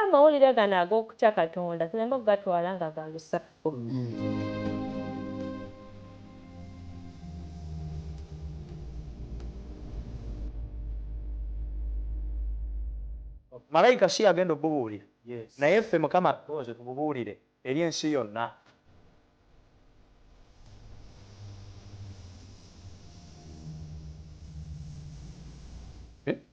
amawulire gano ag'okutya Katonda tuleme okugatwala nga ga lusaku. Malayika si agenda okubuulira naye ffe Mukama tuze tububuulire eri ensi yonna.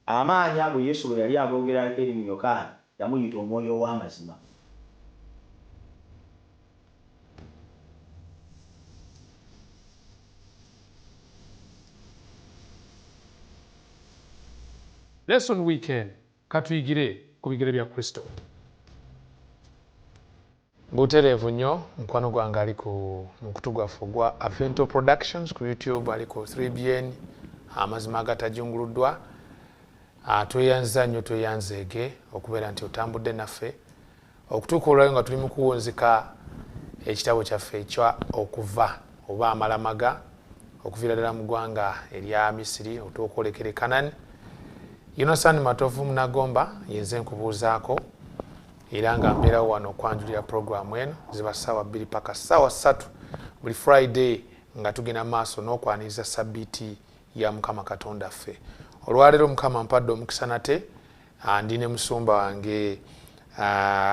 Amaanyi ago Yesu bwe yali agoogerako eri mu Yokaana yamuyita omwoyo ow'amazima. Lesson weekend katuyigire ku bigere bya Kristo. Butereevu nnyo mukwano gwange ali ku mukutu gwaffe gwa Avento Productions ku YouTube, ali ku 3BN amazima agatajunguluddwa. Tweyanza nnyo tweyanzeege okubeera nti otambudde naffe okutuuka olwayo nga tuli mu kuwunzika ekitabo kyaffe ekya okuva oba amalamaga okuviira ddala mu ggwanga erya Misiri otuokwolekere Kanani. Innocent Matovu Munagomba yenze nkubuuzaako era nga mbeerawo wano okwanjulira puroguramu eno ziba ssaawa 2 paka ssaawa 3 buli Friday nga tugenda maaso n'okwaniriza sabbiiti ya Mukama Katonda ffe. Olwaleero Mukama mpadde omukisa nate ndi ne musumba wange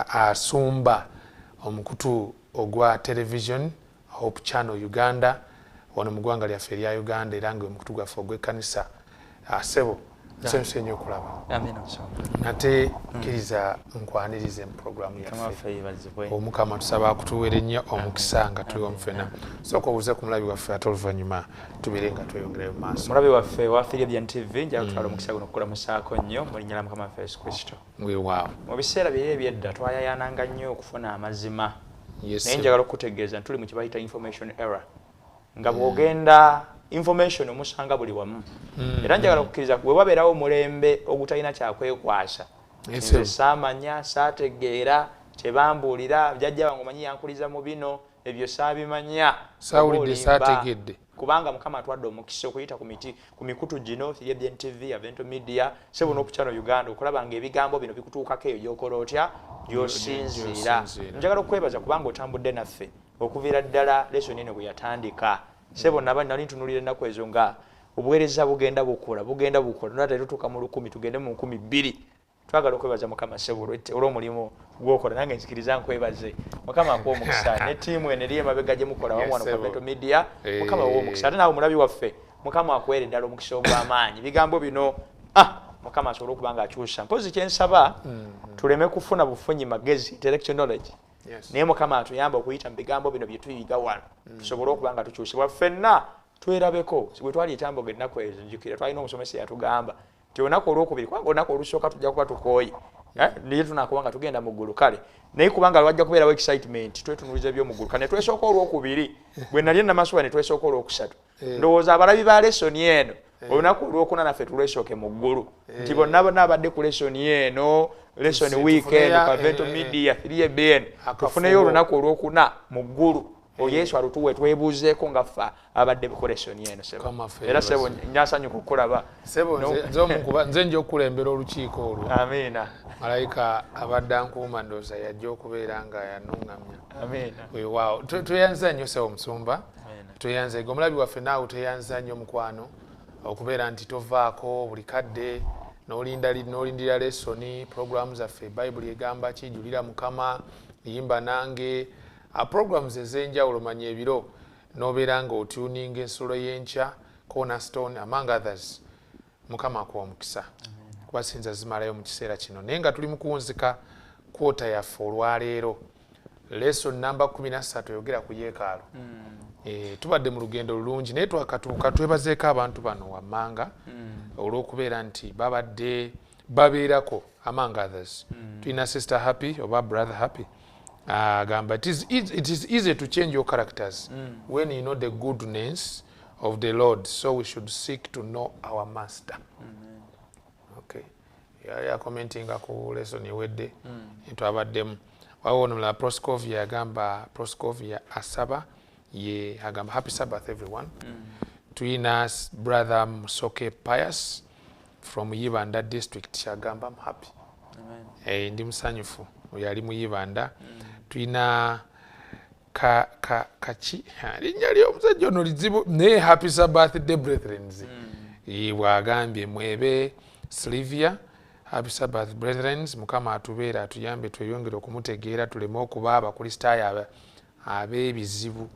asumba omukutu ogwa television Hope Channel Uganda wano mu ggwanga lyaffe erya Uganda era nga omukutu gwaffe ogw'ekkanisa Ssebo nsense nnyo okulaba. Nate kkiriza nkwanirize mu puroguramu yaffe. Omukama tusaba akutuweere nnyo omukisa nga tuli wamu ffenna. Sooka obuuze ku mulabi waffe ate oluvannyuma tubeere nga tweyongereyo mu maaso. Mulabi waffe wa 3BN TV njala kutwala omukisa guno okukulamusaako nnyo mu linnya lya Mukama waffe Yesu Kristo. Weewaawo. Mu biseera biri ebyedda twayayaananga nnyo okufuna amazima. Naye njagala okukutegeeza tuli mu kye bayita information era. Nga bw'ogenda information omusanga buli wamu. Era njagala okukkiriza bwe wabeerawo omulembe ogutalina kyakwekwasa. Nze saamanya, saategeera, kyebambuulira, jjajja wange omanyi yankuliza mu bino, ebyo saabimanya. Saawulidde saategedde. Kubanga Mukama atwadde omukisa okuyita ku mikutu gino 3BN TV, Avento Media, Ssebo n'Hope Channel Uganda okulaba ng'ebigambo bino bikutuukako eyo gy'okola otya gy'osinziira. Njagala okwebaza kubanga otambudde naffe okuviira ddala lesson eno bwe yatandika. Ssebo nali ntunuulira ennaku ezo nga obuweereza bugenda bukula nate tutuuka mu 1000 tugende mu 2000. Twagala okwebaza Mukama Ssebo olw'omulimu gw'okola nange nzikiriza nkwebaze. Mukama akuwa omukisa ne ttiimu eno eri emabega gye mukola wamu wano ku Avento Media. Mukama akuwa omukisa ate naawe mulabi waffe Mukama akuweere ddala omukisa ogw'amaanyi. Bigambo bino Mukama asobole okuba ng'akyusa. Mpozi kye nsaba tuleme kufuna bufunyi magezi intellectual knowledge. Naye Mukama atuyamba okuyita mu bigambo bino bye tuyiga wano tusobole okuba nga tukyusibwa ffenna twerabeko. Bwe twali etamboga ennaku ezo njukira twalina omusomesa yatugamba nti olunaku olwokubiri kubanga olunaku olusooka tujja kuba tukooye naye tunakuba nga tugenda mu ggulu kale naye kubanga lwajja kubeerawo excitement twetunuliza eby'omu ggulu kale ne twesooka olwokubiri bwe nali namasuwa ne twesooka olwokusatu ndowooza abalabi ba lesoni eno olunaku olwokuna naffe tulwesooke mu ggulu nti bonna abadde ku lesoni eno lesson weekend ku Avento Media 3BN tufuneyo olunaku olwokuna mu ggulu Yesu alutuwe twebuuzeeko nga ffe abadde ku lesoni eno Ssebo. Era Ssebo nnyasanyuka okukulaba. Ssebo nze nja okukulembera olukiiko olwo. Amiina. Malayika abadde ankuuma ndowooza yajja okubeera nga yanuŋŋamya. Amiina. Weewaawo tweyanza nnyo Ssebo Musumba. Tweyanza omulabi waffe naawe tweyanza nnyo mukwano okubeera nti tovaako buli kadde n'olindira lesoni puroguramu zaffe Bayibuli egamba ki julira Mukama yimba nange programs ez'enjawulo manya ebiro n'obeera nga otuninga ensulo y'enkya Cornerstone among others. Mukama akuwa omukisa kuba sinza zimalayo mu kiseera kino naye nga tuli mu kuwunzika kwota yaffe olwaleero lesson namba 13 yogera ku yeekaalu. Tubadde mu lugendo lulungi naye twakatuuka twebazeeko abantu bano wammanga olw'okubeera nti babadde babeerako among others. Tulina Sister Happy oba Brother Happy agamba it is easy to change your characters when you know the goodness of the Lord, so we should seek to know our master. Okay, ya commentinga ku lesson ewedde twabaddemu wawo nomula Proscovia agamba Proscovia asaba ye agamba happy Sabbath everyone. Tulina Brother Musoke Pius from Yibanda district agamba I'm happy Ndi musanyufu oyo ali muyibanda tulina kachi linnya ly'omusajja ono lizibu naye happy birthday brethren bwagambye mwebe Sylvia happy Sabbath brethren mukama atubeera atuyambe tweyongere okumutegeera tuleme okuba abakristaayo ab'ebizibu.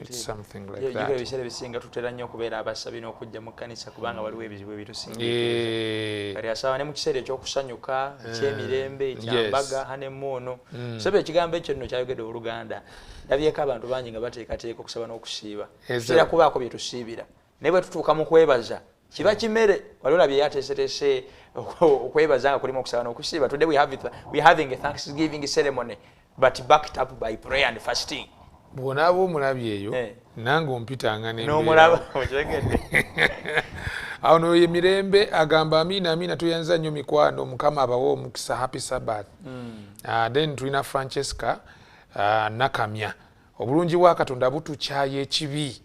It's something like that. Ebiseera bisinga tutera nnyo okubeera abasabi n'okujja mu kkanisa kubanga waliwo ebizibu ebitusinga. Kati asaba ne mu kiseera ekyokusanyuka ekyemirembe ekyambaga hanemuuno. Sobe ekigambo ekyo nno kyayogedde Oluganda ndabyeko abantu bangi nga bateekateeka okusaba n'okusiiba kitera kubaako bye tusiibira naye bwe tutuuka mu kwebaza kiba kimere wali olabye yateeseteese okwebaza nga kulimu okusaba n'okusiiba. Today we're having a Thanksgiving ceremony but backed up by prayer and fasting. Bw'onaaba omulabye eyo nange ompitanga n'omulaba okyegedde awo no ye Mirembe agamba amina tuyanza nnyo mikwano mukama abawo omukisa happy Sabbath. Then tulina Francesca Nakamya obulungi bwa Katonda butukyaye ekibi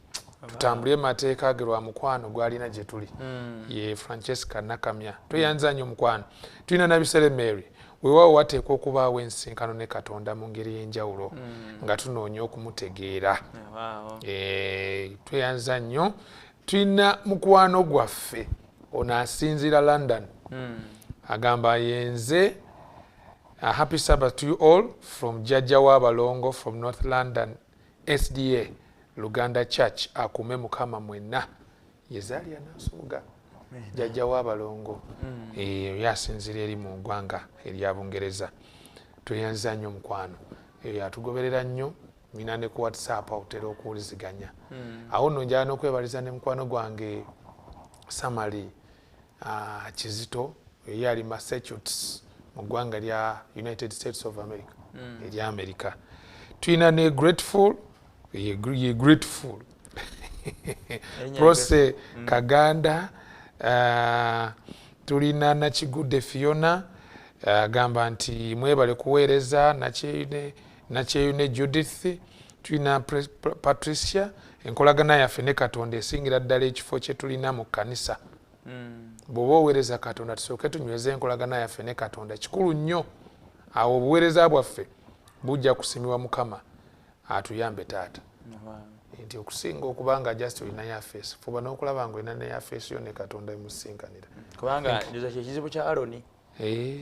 tutambule mateeka ge lwa mukwano gwalina gye tuli ye Francesca Nakamya tuyanza nnyo mukwano. Tulina Nabisere Mary weewaawo wateekwa okubaawo ensinkano ne Katonda mu ngeri y'enjawulo nga tunoonya okumutegeera. Tweyanza nnyo. Tulina mukwano gwaffe ono asinzira London agamba yenze happy Sabbath to you all from Jajja w'abalongo from North London SDA Luganda Church akume mukama mwenna Yezalia Nasuga Jajja w'abalongo yasinzira eri mu ggwanga erya Bungereza. Tweyanza nnyo mukwano yatugoberera nnyo mina ne ku WhatsApp otera okuwuliziganya. Awo nno njala n'okwebaliza ne mukwano gwange Samali Kizito yali Massachusetts mu ggwanga lya United States of America erya America. Tulina ne Grateful Grateful Prose Kaganda. Tulina Nakigudde Fiona agamba nti mwebale kuweereza Nakyeyune Judith. Tulina Patricia enkolagana yaffe ne Katonda esingira ddala ekifo kye tulina mu kkanisa. Bw'oba oweereza Katonda tusooke tunyweze enkolagana yaffe ne Katonda kikulu nnyo. Awo obuweereza bwaffe bujja kusimibwa Mukama atuyambe taata. Nti okusinga okubanga just olina yafeesi fuba n'okulaba nga olina ne yafeesi yo ne Katonda emusinkanira kubanga njoza kyekizibu kya Aroni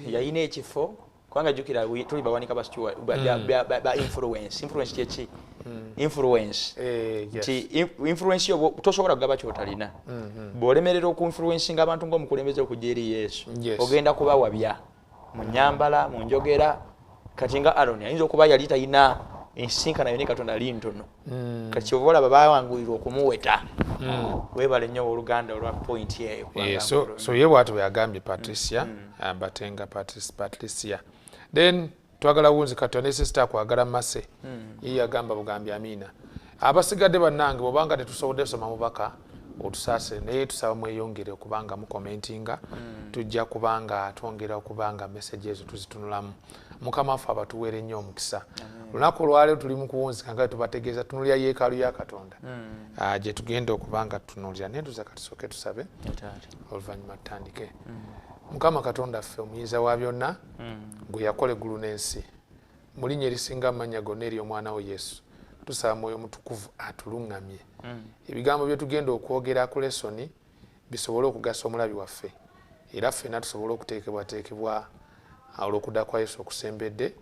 yalina ekifo kubanga jjukira tuli bawanika basikiwa ba influence kyeki influence nti influence yo tosobola kugaba kyotalina bw'olemerera okuinfluencinga abantu ng'omukulembeze okujja eri Yesu ogenda kubawabya mu nnyambala mu njogera kati nga Aroni ayinza okuba yali talina ensinkana yo ne Katonda ali ntono kati kyova olaba bawangulirwa okumuweta. Weebale nnyo Oluganda olwa point yeyo. So ye bw'atyo bw'agambye Patricia Batenga Patricia. Then twagala wunzi Katonda ne sister kwagala Mase ye yagamba bugambi amina. Abasigadde bannange bw'obanga tetusobodde soma mubaka otusaase naye tusaba mweyongere okubanga mu commentinga tujja kubanga twongera okubanga messages tuzitunulamu. Mukama waffe abatuweere nnyo omukisa. Lunaku olwaleero tuli mu kuwunzika nga tubategeeza tunulira yeekaalu ya Katonda gye tugenda okubanga tutunulira naye tuza katusooke tusabe oluvannyuma tutandike. Mukama Katonda ffe omuyiza wa byonna gwe yakola eggulu n'ensi mu linnya erisinga amannya gonna eri omwana we Yesu tusaba Mwoyo Mutukuvu atuluŋŋamye ebigambo bye tugenda okwogera ku lesoni bisobole okugasa omulabi waffe era ffenna tusobole okuteekebwateekebwa olw'okudda kwa Yesu okusembedde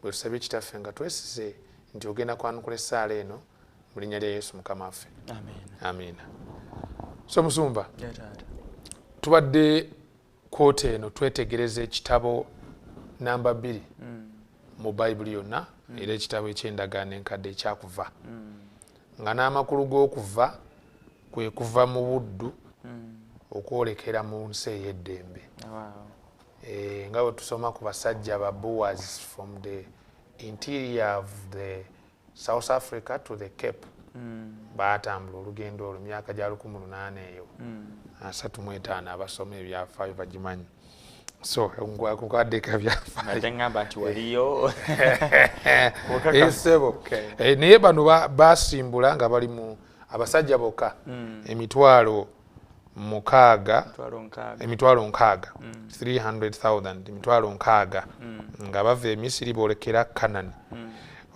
bwe tusabye Kitaffe nga twesize nti ogenda kwanukula essaala eno mu linnya lya Yesu Mukama waffe. Amiina. So Musumba tubadde kwota eno twetegereza ekitabo namba 2 mu Bayibuli yonna era ekitabo eky'endagaano enkadde ekyakuva nga n'amakulu g'okuva kwe kuva mu buddu okwolekera mu nsi ey'eddembe. Nga bwe tusoma ku basajja ba Boaz from the interior of the South Africa to the Cape baatambula olugendo olwo myaka gya 1800 eyo 35 abasoma ebyafaayo bagimanyi. So ngwakukaddeka byafaayo ngamba nti waliyo esebo naye bano basimbula nga bali mu abasajja bokka emitwalo mukaaga emitwalo nkaaga 300,000 emitwalo nkaaga nga bava e Misiri boolekera Kanani.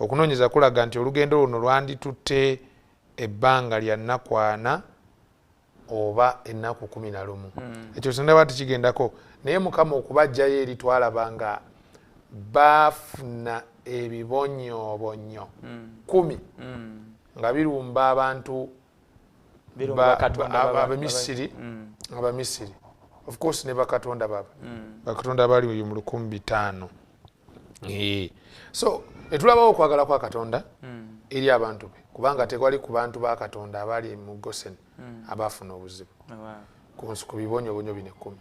Okunoonyeza kulaga nti olugendo luno lwanditutte ebbanga lya nnaku 4 oba ennaku 11. Ekyo sindaba tikigendako naye Mukama okubajjayo eri twalaba nga baafuna ebibonyoobonyo 10 nga birumba abantu Abamisiri of course ne bakatonda baba bakatonda bali mu 1500. So etulabawo okwagala kwa Katonda eri abantu be kubanga tekwali ku bantu ba Katonda abali mu Goseni abafuna obuzibu ku bibonyoobonyo bino 10.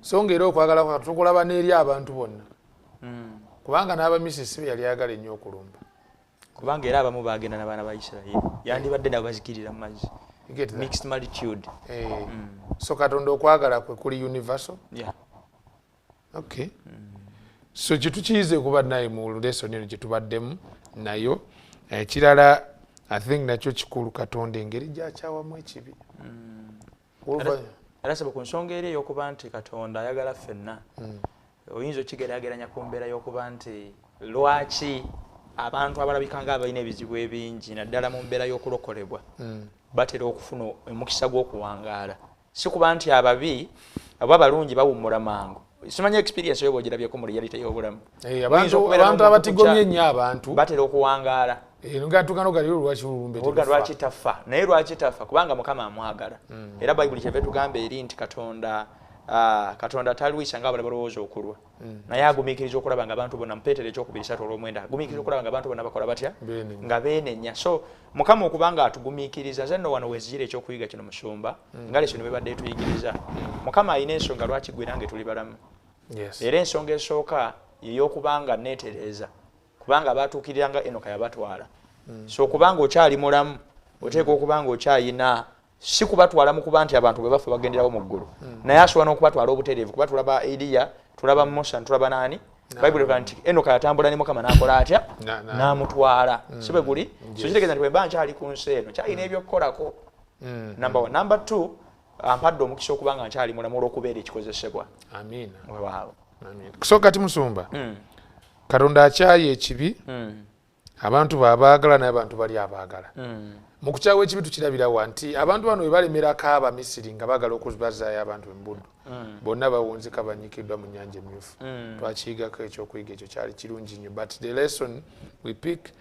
So ng'era okwagala kwa tukulaba n'eri abantu bonna kubanga n'Abamisiri si be yali ayagala ennyo okulumba kubanga era abamu bagenda n'abaana ba Isirayiri yandibadde nabo bazikirira mu mazzi. Mixed multitude. So Katonda okwagala kwe kuli universal. Okay. So kitukiyize kuba naye mu lesson eno gye tubaddemu nayo ekirala I think nakyo kikulu Katonda engeri gy'akyawamu ekibi. Era sebo ku nsonga eri ey'okuba nti Katonda ayagala ffenna oyinza okigeraageranya ku mbeera y'okuba nti lwaki abantu abalabika nga abalina ebizibu ebingi naddala mu mbeera y'okulokolebwa batera okufuna omukisa gw'okuwangaala. Si kuba nti ababi aba balungi bawummula mangu. Simanyi experience yo bwogirabyeko mu reality y'obulamu. Abantu abatigomye ennyo abantu batera okuwangaala. Ngatukano gali lwaki tafa naye lwaki tafa kubanga Mukama amwagala. Era Bayibuli kyeva tugamba eri nti Katonda talwisa nga balowooza okulwa naye agumiikiriza okulaba nga abantu bonna mpeetere ekyokubiri 3:9 agumiikiriza okulaba nga abantu bonna bakola batya nga beenenya. So Mukama okubanga atugumiikiriza nze nno wano wezijira ekyokuyiga kino musumba nga leso ne bebadde tuyigiriza Mukama alina ensonga lwaki gwe nange tuli balamu. Era ensonga esooka y'okubanga neetereza kubanga abatuukiriranga Enoka yabatwala. So kubanga okyali mulamu oteeka okubanga okyayina si kubatwala mu kuba nti abantu bwe bafa bagenderawo mu ggulu naye asobola n'okubatwala obutereevu kuba tulaba Eliya tulaba Musa tulaba nani Bayibuli egaa nti Enoka yatambula ne Mukama n'akola atya n'amutwala si bwe guli. So kitegeeza nti bwe mba nkyali ku nsi eno kyalina ebyokukolako. Number 1. Number 2 ampadde omukisa okuba nga nkyali mulamu olw'okubeera ekikozesebwa. Amiina. Waaw. So kati musumba Katonda akyaye ekibi abantu babaagala naye abantu bali abaagala. Mu kukyawa ekibi tukirabirawa nti abantu bano bwe balemerako Abamisiri nga baagala okubazaayo abantu embuddu bonna bawunzika banyikiddwa mu Nnyanja Emyufu. Twakiyigako ekyokuyiga ekyo kyali kirungi nnyo but the lesson we pick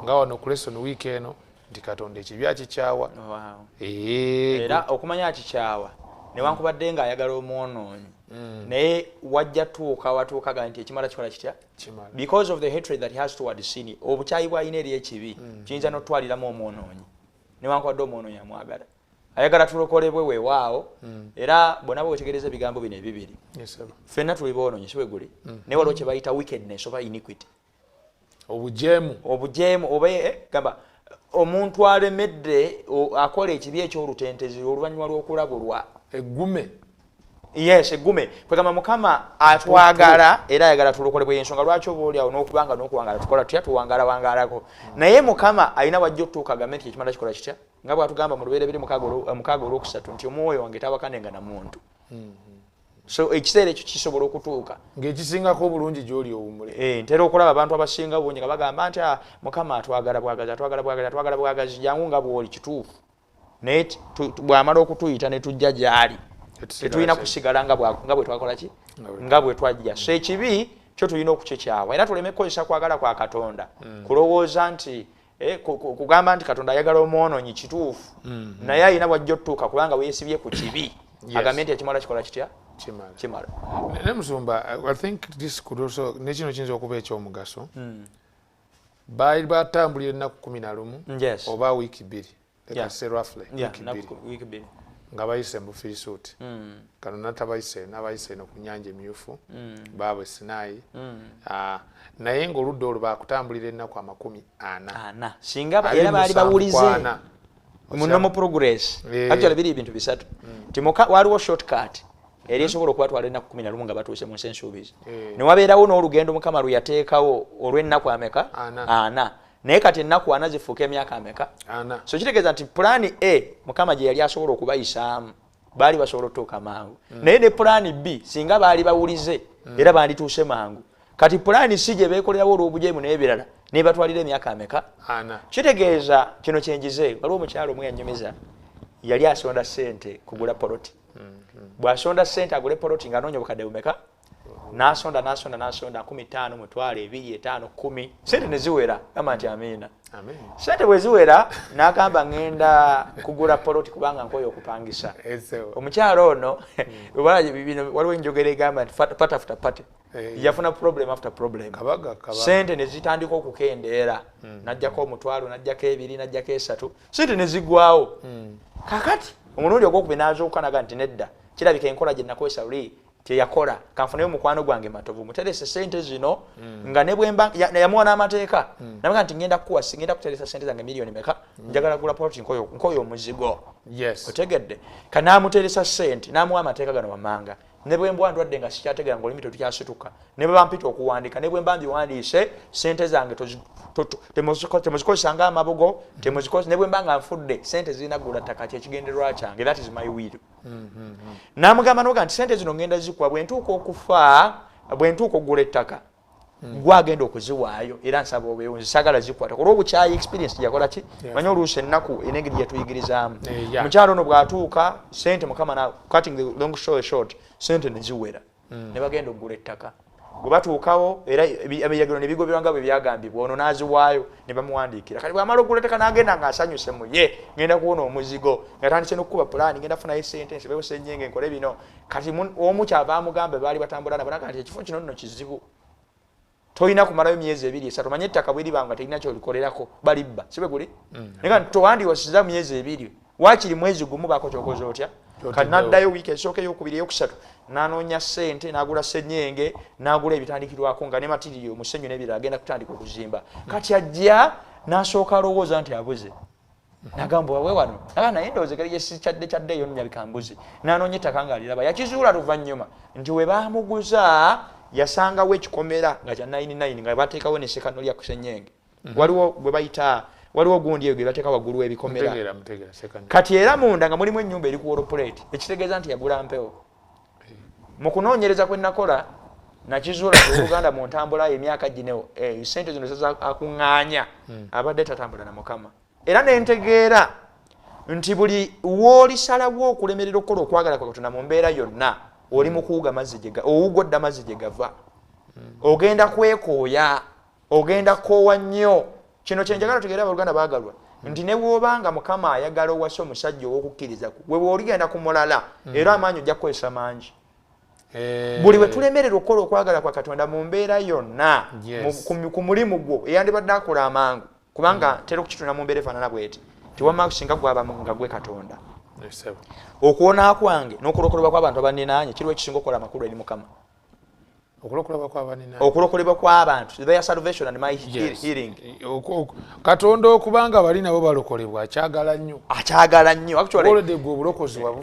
nga wano ku lesson week eno nti Katonda ekibi akikyawa. Era okumanya akikyawa newankubadde ng'ayagala omwonoonyi naye wajja watuukaga nti ekimala kikola kitya because of the hatred that he has towards sin obukyayi bw'alina eri ekibi kiyinza n'otwaliramu omwonoonyi newankubadde omwonoonyi amwagala ayagala tulokolebwe weewaawo. Era bonna bwetegereza ebigambo bino ebibiri ffenna tuli boonoonyi si bwe guli naye waliwo kye bayita wickedness oba iniquity obujeemu oba gamba omuntu alemedde akola ekibi eky'olutentezi oluvannyuma lw'okulabulwa eggume. Yes, eggume kwegamba Mukama atwagala era ayagala tulokolebwe ensonga lwaki oba oli awo n'okubanga n'okuwangala tukola tutya tuwangalako naye Mukama alina wajja otutuuka agambe nti ekimala kikola kitya nga bwatugamba mu Lubereberye 6:3 nti omwoyo wange tawakanenga na muntu. So ekiseera ekyo kisobola okutuuka ng'ekisingako obulungi gy'oli owummule. Ntera okulaba abantu abasinga bungi nga bagamba nti Mukama atwagala bwagazi jangu nga bw'oli kituufu naye bw'amala okutuyita ne tujja gy'ali tetulina kusigala nga bwe twakola ki nga bwe twajja. So ekibi kyo tulina okukikyawa era tuleme kukozesa kwagala kwa Katonda kulowooza nti kugamba nti Katonda ayagala omwonoonyi kituufu naye alina wajja otutuuka kubanga weesibye ku kibi agambe nti ekimala kikola kitya kimala. Naye musumba I think this could also nekino kiyinza okuba ekyomugaso baali batambulira ennaku 11 oba wiiki 2 wiiki 2 nga bayise mu Fisuuti Katonda tabayise n'abayise no ku Nnyanja Emyufu baabwe Sinaayi naye ng'oludda olwo baakutambulira ennaku 40 singa era baali bawulize muno mu progress actually biri ebintu bisatu nti waliwo shortcut eri esobola okubatwala ennaku 11 nga batuuse mu nsi ensuubizi ne wabeerawo n'olugendo Mukama lwe yateekawo olw'ennaku ameka 4 naye kati ennaku 4 zifuuka emyaka ameka. So kitegeeza nti pulaani Mukama gye yali asobola okubayisaamu baali basobola okutuuka mangu naye ne plan B singa baali bawulize era bandituuse mangu kati plan C gye beekolerawo olw'obujeemu n'ebirala ne batwalira emyaka ameka kitegeeza kino kyenjize waliwo omukyalo omwe yanyumiza yali asonda ssente kugula poloti bw'asonda ssente agule poloti ng'anoonya obukadde bumeka n'asonda 15 mutwalo 2 5 10 ssente ne ziwera gamba nti amiina ssente bwe ziwera n'agamba ngenda kugula poloti kubanga nkoye okupangisa omukyalo ono waliwo enjogera egamba nti pat after pat yafuna problem after problem ssente ne zitandika okukendeera n'ajjako omutwalo n'ajjako 2 n'ajjako 3 ssente ne ziggwawo kakati omulundi ogwokubiri n'azuukuka naga nti nedda kirabika enkola gye nakozesa luli teyakola kanfuneyo mukwano gwange matovu muterese ssente zino nga ne bwemba yamuwa n'amateeka nabaga nti ngenda kukuwa sigenda kuteresa ssente zange miliyoni meka njagala kugula poloti nkoyo omuzigo otegedde kanaamuteresa ssente n'amuwa amateeka gano wamanga ne bwemba ndwadde nga sikyategera nga olimito tukyasituka ne bwe bampita okuwandika ne bwemba mbiwandiise ssente zange temuzikozesa nga amabugo temuzikozesa ne bwemba nga nfudde ssente zirina gula ttaka kyekigendererwa kyange that is my will n'amugamba noga nti ssente zino ngenda zikuwa bwe ntuuka okufa bwe ntuuka okugula ettaka gwagenda okuziwaayo era nsaba obeewo nzisagala zikwata olw'obukyayi experience gyakola ki manye oluusi ennaku enengeri gyetuyigirizamu mukyalo ono bw'atuuka ssente mukama na cutting the long story short ssente ne ziwera ne bagenda okugula ettaka bwe batuukawo era ebiyagiro ne bigoberwa nga bwe byagambibwa ono n'aziwaayo ne bamuwandiikira kati bw'amala okugula ettaka n'agenda ng'asanyuse mu ye ngenda kuwona omuzigo ng'atandise n'okukuba pulaani ngenda kufunayo ssente nsibewo ssennyenge nkole bino kati omu kyava amugamba baali batambula nabo naga nti ekifo kino nno kizibu toyina kumalayo myezi 2-3 manye ettaka bwe libanga terina kyolikolerako balibba sibe guli nega towandiwasiza myezi 2 wakiri mwezi gumu bako kyokoza otya kati naddayo wiiki esooka eyokubiri eyokusatu n'anoonya ssente n'agula ssennyenge n'agula ebitandikirwako nga ne matiriyo musenyu n'ebirala agenda kutandika okuzimba kati ajja n'asooka alowooza nti abuze n'agamba wawe wano naye ndowooza engeri kyaddeyo nnyabika mbuzi n'anoonya ettaka ng'aliraba yakizuula luvannyuma nti we baamuguza yasangawo ekikomera nga kya 99 nga bateekawo nesekano lya kusennyenge waliwo bwe bayita waliwo gundi eyo gwe bateeka waggulu w'ebikomera kati era munda nga mulimu ennyumba eri ku woloplate ekitegeeza nti yagula mpewo mu kunoonyereza kwe nakola nakizuula oluganda mu ntambula emyaka ginewo ssente zino zaza akuŋŋaanya abadde tatambula na mukama era nentegeera nti buli w'olisalawo okulemerera okukola okwagala kwa Katonda mu mbeera yonna oli mukuuga mazzi owugodda mazzi gye gava ogenda kwekooya ogenda koowa nnyo kino kyenjagala tugeera abaluganda baagalwa nti ne bw'obanga mukama ayagala owase omusajja ow'okukkiriza we bw'oligenda ku mulala era amaanyi ojja kukozesa mangi buli we tulemerera okukola okwagala kwa Katonda mu mbeera yonna ku mulimu gwo eyandibadde akola amangu kubanga tera okukitunda mu mbeera efaanana bweti tiwamma kusinga gwaba nga gwe Katonda okuwona kwange n'okulokolebwa kw'abantu abaninaanye kiriwo ekisinga okukola amakulu eri mukama okulokolebwa kw'abantu their salvation and my healing Katonda okubanga bali nabo balokolebwa akyagala nnyo actually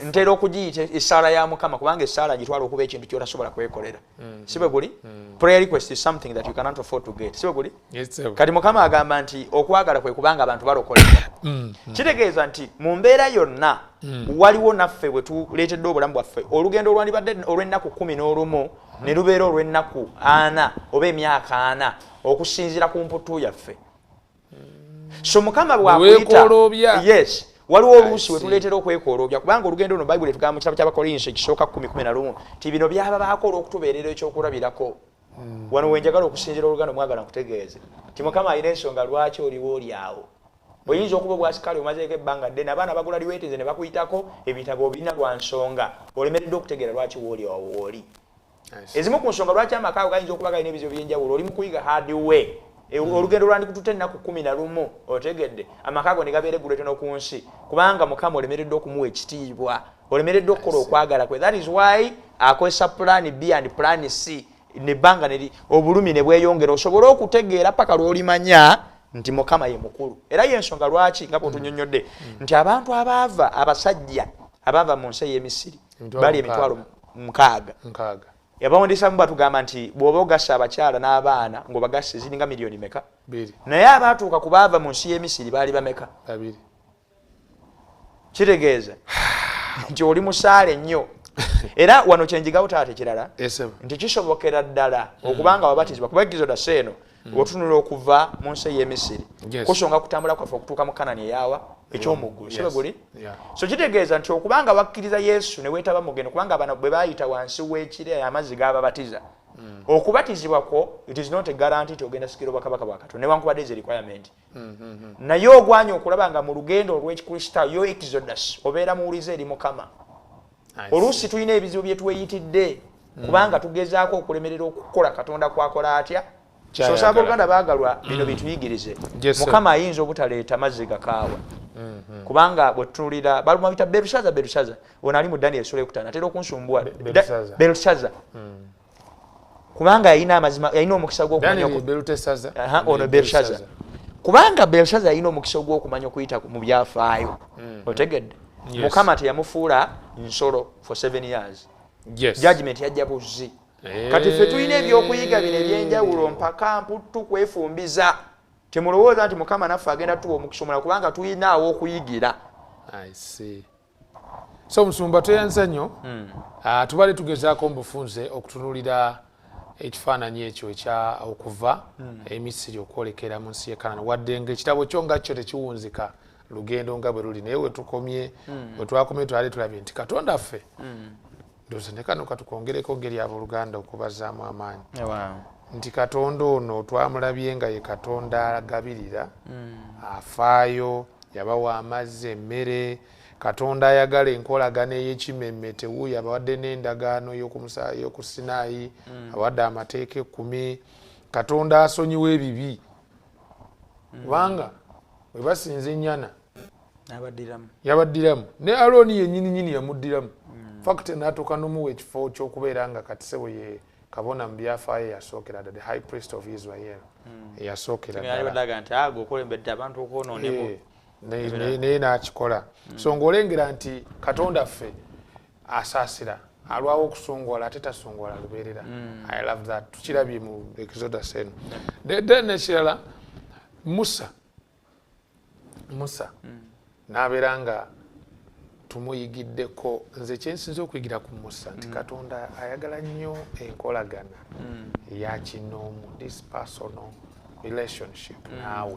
ntera okugiyita essaala ya mukama kubanga essaala gitwala okuba ekintu kyotasobola kwekolera sibe guli prayer request is something that you cannot afford to get sibe guli kati mukama agamba nti okwagala kwe kubanga abantu balokolebwa kitegeeza nti mu mbeera yonna waliwo naffe bwe tuleetedde obulamu bwaffe olugendo olwandibadde olw'ennaku 11 ne lubeera olw'ennaku 4 oba emyaka 4 okusinziira ku mputu yaffe so mukama bwakuyita yes waliwo oluusi we tuleetera okwekooloobya kubanga olugendo luno bayibuli etugamba mu kitabo ky'abakolinso ekisooka 10:11 ti bino byaba baakola okutubeerera ekyokulabirako wano wenjagala okusinziira oluganda mwagala nkutegeeze ti mukama alina ensonga lwaki oliwo oli awo oyinza okuba bwasikaali omazeeko ebbanga ddene abaana bagula liweeteze ne bakuyitako ebitabo obirina lwa nsonga olemeredde okutegeera lwaki wooli awo wooli ezimu ku nsonga lwaki amakaago gayinza okuba galina ebizibu by'enjawulo oli mu kuyiga hardware olugendo lwandikututte ennaku 11 otegedde amakaago ne gabeera eggulu etono ku nsi kubanga mukama olemeredde okumuwa ekitiibwa olemeredde okukola okwagala kwe that is why akozesa plan B and plan C nebbanga obulumi ne bweyongera osobole okutegeera paka lw'olimanya nti mukama ye mukulu era yensonga lwaki nga bw'otunyonnyodde nti abantu abasajja abaava mu nsi ey'Emisiri bali emitwalo 6 yabawondesamu batugamba nti bw'oba ogassa abakyala n'abaana ng'obagasse ziringa miliyoni meka naye abaatuuka ku baava mu nsi y'Emisiri baali bameka kitegeeza nti oli musaale nnyo era wano kyenjigawo taate kirala nti kisobokera ddala okubanga wabatizibwa kuba Exodus eno otunula okuva mu nsi y'Emisiri kusonga kutambula kwaffe okutuuka mu Kanani eyawa ekyomuggulu sobe guli so kitegeeza nti okubanga wakkiriza Yesu ne weetaba mugendo kubanga bano bwe baayita wansi w'ekire amazzi g'ababatiza okubatizibwa kwo it is not a guarantee nti ogenda sikira obwakabaka bwa Katonda newankubadde ezi requirement naye ogwanya okulaba nga mu lugendo olw'ekikristaayo yo Exodus obeera muwulize eri Mukama oluusi tulina ebizibu bye tweyitidde kubanga tugezaako okulemerera okukola Katonda kwakola atya so saba Oluganda baagalwa bino bituyigirize Mukama ayinza obutaleeta mazzi gakaawa kubanga bwetunulira baluma bita Belushaza ono ali mu Daniel sura 5 atera okunsumbuwa Belushaza kubanga yalina amazima yalina omukisa gw'okumanya ono Belushaza kubanga Belushaza yalina omukisa gw'okumanya okuyita mu byafaayo otegedde Mukama teyamufuula nsolo for 7 years judgment yajja buzzi kati ffe tulina ebyokuyiga bino ebyenjawulo mpaka mputtu kwefumbiza temulowooza nti Mukama naffe agenda tuwa omukisa omulala kubanga tulinaawo okuyigira. So Musumba tweyanza nnyo tubale tugezaako mu bufunze okutunulira ekifaananyi ekyo ekya okuva Emisiri okwolekera mu nsi y'e Kanani wadde ng'ekitabo kyo nga kyo tekiwunzika lugendo nga bwe luli naye wetukomye wetwakomye twali tulabye nti Katonda ffe ndoze ne kano katukongereko ngeri abooluganda okubazaamu amaanyi nti Katonda ono twamulabye nga ye Katonda agabirira afaayo yabawa amazzi emmere Katonda ayagala enkolagano ey'ekimemme tewuuyo abawadde n'endagaano y'oku Sinaayi abawadde amateeka 10 Katonda asonyiwa ebibi kubanga bwe basinza ennyana yabaddiramu ne Alooni yennyini yamuddiramu fakite n'atuuka n'omuwa ekifo ky'okubeera nga kati sebo ye kabona mu byafaayo yasookera ddala the high priest of Israel yasookera naye n'akikola so ng'olengera nti Katonda ffe asaasira alwawo okusongola ate tasongola lubeerera. I love that tukirabye mu Exodus eno then ekirala Musa n'abeera nga tumuyigiddeko nze kyensinza okuyigira ku Musa nti Katonda ayagala nnyo enkolagana eya kinoomu this personal relationship naawe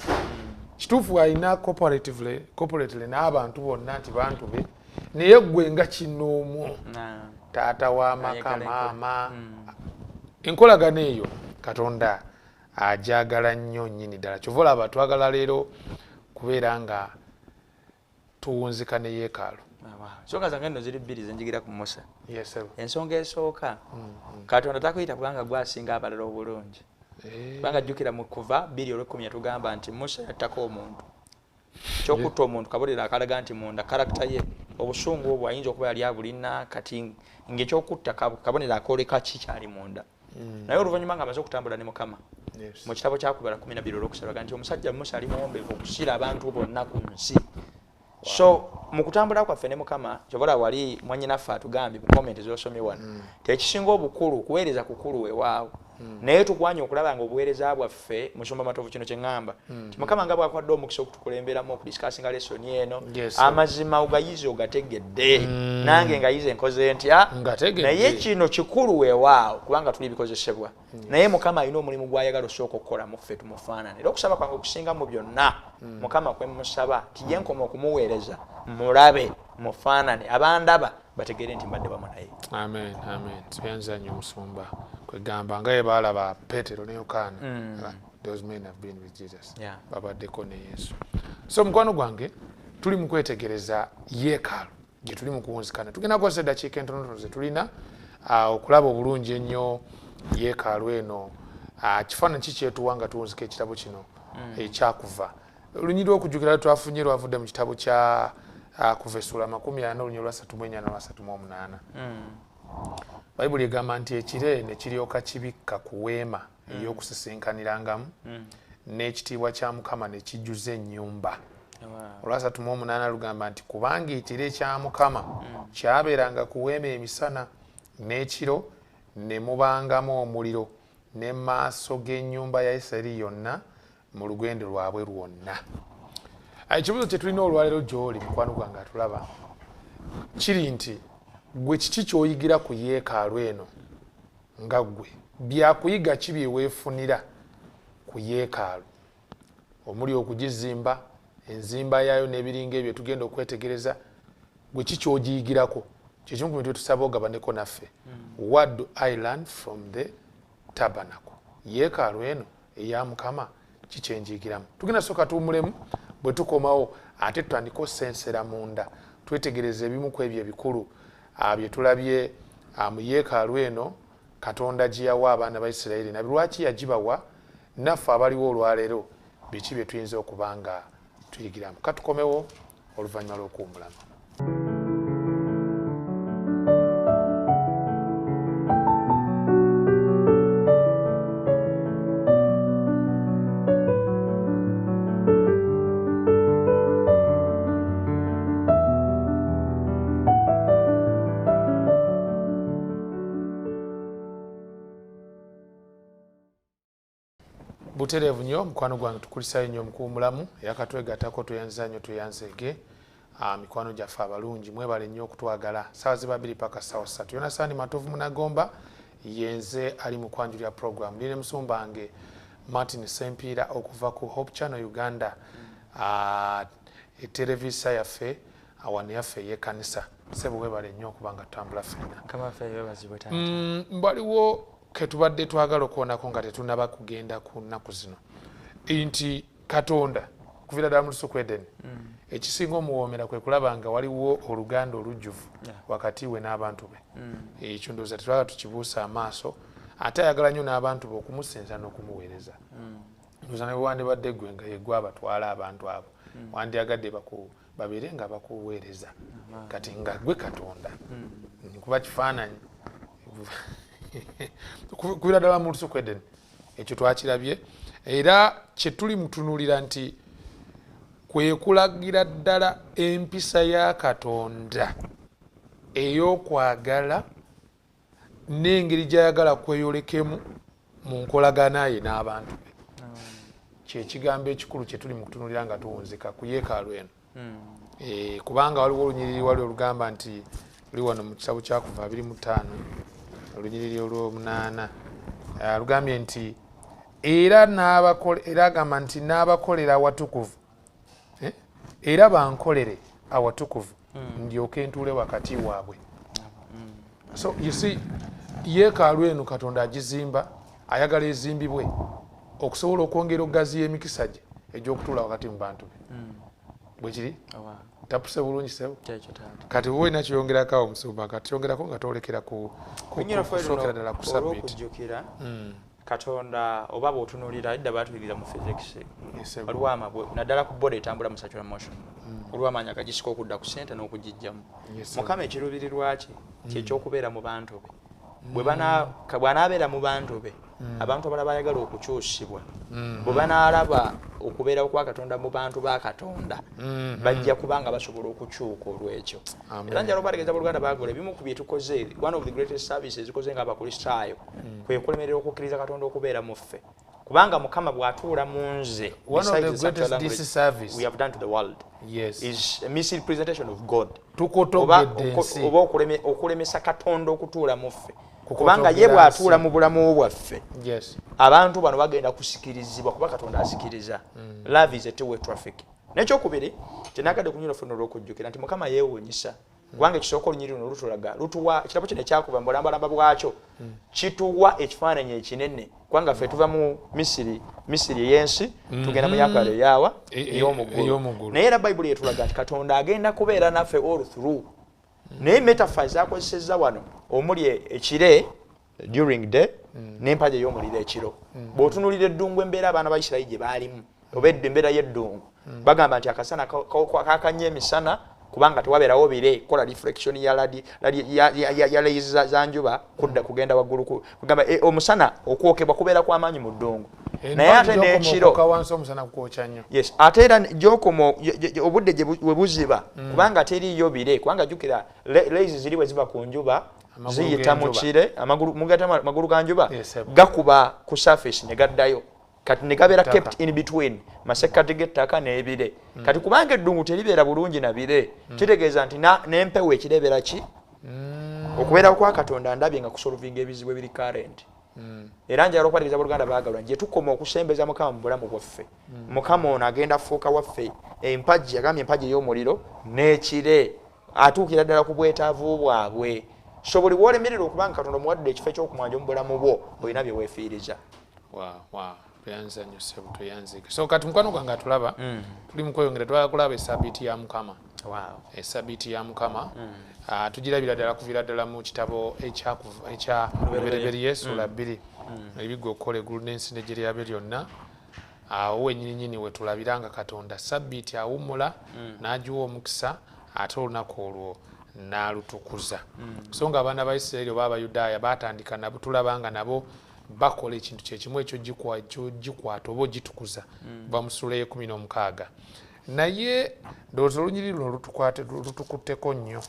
kituufu alina corporately n'abantu bonna nti bantu be naye ggwe nga kinoomu taata w'amaka maama enkolagana eyo Katonda ajagala nnyo nnyini ddala kyova olaba twagala leero kubeera nga tuwunzika ne yeekaalu. Ensonga zange nno ziri bbiri zenjigira ku Musa. Ensonga esooka Katonda takuyita kubanga gwasinga abalala obulungi kubanga jjukira mu Kuva 2:10 tugamba nti Musa yattako omuntu kyokutta omuntu kabonero akalaga nti munda karakita ye obusungu obwo ayinza okuba yali abulina kati ng'ekyokutta kabonero akoleka kikyali munda naye oluvannyuma nga amaze okutambula ne Mukama mu kitabo kyakubala 12 nti omusajja Musa ali muwombeevu okusira abantu bonna ku nsi. So mu kutambula kwaffe ne Mukama kyobola wali mwannyinaffe atugambye mu comment z'osomye wano tekisinga obukulu kuweereza kukulu weewaawo naye tukwanya okulaba nga obuweereza bwaffe musumba matovu kino kye ŋŋamba nti Mukama nga bwakwadde omukisa okutukulemberamu okudisikasinga lesoni eno amazima ogayize ogategedde nange ngayize nkoze ntya naye kino kikulu weewaawo kubanga tuli bikozesebwa naye Mukama alina omulimu gw'ayagala osooka okukola mu ffe tumufaanane era okusaba kwange okusinga mu byonna Mukama kwe musaba tijje nkoma okumuweereza mulabe mufaanane abandaba bategere nti mbadde bamu naye. Amen. Tuyanza nnyo Musumba kwegamba nga ye baalaba Petero ne Yokaana those men have been with Jesus babaddeko ne Yesu. So mukwano gwange tuli mu kwetegereza yeekaalu gye tuli mu kuwunzikana tugenda kukozesa eddakiika entonotono ze tulina okulaba obulungi ennyo yeekaalu eno kifaananyi ki kyetuwa nga tuwunzika ekitabo kino ekyakuva olunyiri okujjukira twafunye lwavudde mu kitabo kya Kuva essula 40 olunyiri lwa 34 na 38. Bayibuli egamba nti ekire ne kiryoka kibikka ku weema ey'okusisinkaniramu n'ekitiibwa kya Mukama ne kijjuza ennyumba. Olwa 38 lugamba nti kubanga ekire kya Mukama kyabeeranga ku weema emisana n'ekiro ne mubangamu omuliro ne maaso g'ennyumba ya Isirayiri yonna mu lugendo lwabwe lwonna. Ekibuzo kye tulina olwaleero gy'oli mukwano gwange atulaba kiri nti gwe kiki kyoyigira ku yeekaalu eno nga gwe byakuyiga ki byeweefunira ku yeekaalu omuli okugizimba enzimba yaayo n'ebiringa ebyo tugenda okwetegereza gwe ki kyogiyigirako kyekimu ku bintu tusaba ogabaneko naffe what do I learn from the tabernacle yeekaalu eno eya Mukama kikyenjigiramu tugenda soka tuwumulemu bwe tukomawo ate tutandika osensera munda twetegereza ebimu ku ebyo ebikulu bye tulabye mu yeekaalu eno Katonda gye yawa abaana ba Isirayiri na lwaki yagibawa naffe abaliwo olwaleero biki bye tuyinza okuba nga tuyigiramu katukomewo oluvannyuma lw'okuwumulamu. Buterevu nnyo mukwano gwange tukulisayo nnyo mukuwumulamu yakatwegatako tuyanza nnyo tuyanzege mikwano gyaffe abalungi mwebale nnyo okutwagala sawa ze 2 paka sawa 3 Yonasaani Matovu Munagomba yenze ali mu kwanjulira program line musumbange Martin Sempiira okuva ku Hope Channel Uganda televisa yaffe awani yaffe y'ekkanisa sebo webale nnyo okubanga tutambula ffenna kama ffe yebazibwe taata mbaliwo ketubadde twagala okuwonako nga tetunaba kugenda ku nnaku zino nti Katonda kuvira ddala mu lusuku Edeni ekisinga omuwoomera kwe kulaba nga waliwo oluganda olujjuvu wakati we n'abantu be ekyo ndowooza tetwagala tukibuusa amaaso ate ayagala nnyo n'abantu be okumusinza n'okumuweereza ndowooza ne wandibadde ggwe nga yegwe abatwala abantu abo wandiyagadde babeere nga bakuweereza kati nga gwe Katonda kuba kifaananyi kubira ddala mu lusuku Edeni ekyo twakirabye era kye tuli mutunuulira nti kwe kulagira ddala empisa ya Katonda ey'okwagala n'engeri gy'ayagala kweyolekemu mu nkolagana ye n'abantu be kyekigambo ekikulu kye tuli mu kutunuulira nga tuwunzika ku yeekaalu eno kubanga waliwo olunyiriri wali olugamba nti luli wano mu kitabo kyakuva 25 olunyiriri olw'omunaana lugambye nti era agamba nti n'abakolera awatukuvu era bankolere awatukuvu ndyoke ntuule wakati waabwe. So you see yeekaalu eno Katonda agizimba ayagala ezimbibwe okusobola okwongera okugaziya emikisa gye egy'okutuula wakati mu bantu be bwe kiri tapuse bulungi sebo kati wowe nakiyongerako awo musumba kati yongerako nga twolekera kusookera ddala ku sabbiiti Katonda oba bw'otunuulira edda baatuyigiriza mu physics waliwo amabwe naddala ku body etambula mu circular motion waliwo amaanyi agagisika okudda ku ssente n'okugijjamu Mukama ekiruubirirwa kye kyekyokubeera mu bantu be bw'anaabeera mu bantu be abantu abalala bayagala okukyusibwa bwe banaalaba okubeerawo kwa Katonda mu bantu ba Katonda bajja kubanga basobola okukyuka olw'ekyo era njala obategeeza buluganda bagola ebimu ku bye tukoze one of the greatest services zikoze ng'abakristaayo kwe kulemerera okukkiriza Katonda okubeera mu ffe kubanga Mukama bw'atuula mu nze one of the greatest DC service we have done to the world is a misrepresentation of God oba okulemesa Katonda okutuula mu ffe kubanga ye bw'atuula mu bulamu bwaffe abantu bano bagenda kusikirizibwa kuba Katonda asikiriza love is a two-way traffic n'ekyokubiri kyenagadde kunyira ffenna olw'okujjukira nti Mukama yeewuunyisa kubanga ekisooka olunyiriri luno lutulaga lutuwa ekitabo kino ekyakuva mu bulambalamba bwakyo kituwa ekifaananyi ekinene kubanga ffe tuva mu Misiri ey'ensi tugenda mu Yakala eyaawa ey'omuggulu naye era Bayibuli yetulaga nti Katonda agenda kubeera naffe all through naye metaphor zakozesezza wano omuli ekire during day n'empagi ey'omuliro ekiro bw'otunuulira eddungu embeera abaana ba Isirayiri gye baalimu oba embeera y'eddungu bagamba nti akasana kakanye emisana kubanga tewabeerawo bire kola reflection ya layers za njuba kugenda waggulu kugamba omusana okwokebwa kubeera kw'amaanyi mu ddungu naye ate n'ekiro yes ate era gyokomo obudde gye buziba kubanga teriiyo bire kubanga jjukira layers ziri bwe ziba ku njuba ziyita mu kire amagulu ga njuba gakuba ku surface ne gaddayo kati ne gabeera kept in between masekkati g'ettaka n'ebire kati kubanga eddungu teribeera bulungi na bire kitegeeza nti n'empewo ekireebera ki okubeera kwa Katonda ndabye nga kusolvinga ebizibu ebiri current era njagala okubaliriza Buluganda baagalwa nje tukoma okusembeza Mukama mu bulamu bwaffe Mukama ono agenda fuuka waffe empagi agambye empagi y'omuliro n'ekire atuukira ddala ku bwetaavu bwabwe so buli bw'olemerera okubanga Katonda omuwadde ekifo ekyokumwanja mu bulamu bwo olina bye weefiiriza tuyanza nnyo ssebo tuyanzike so kati mukwano gwange atulaba tuli mu kweyongera twagala kulaba essabbiiti ya Mukama essabbiiti ya Mukama tugirabira ddala kuviira ddala mu kitabo ekya Lubereberye sula 2 ebigga okukola eggulu n'ensi n'eggye lyabyo lyonna awo wennyininyini we tulabiranga Katonda sabbiiti awummula n'agiwa omukisa ate olunaku olwo n'alutukuza so nga abaana ba Isirayiri oba Abayudaaya baatandika nabo tulabanga nabo bakola ekintu kyekimu ekyo gikwata oba ogitukuza kuva mu ssula y'e16 naye ndowooza olunyiri luno lutukutteko nnyo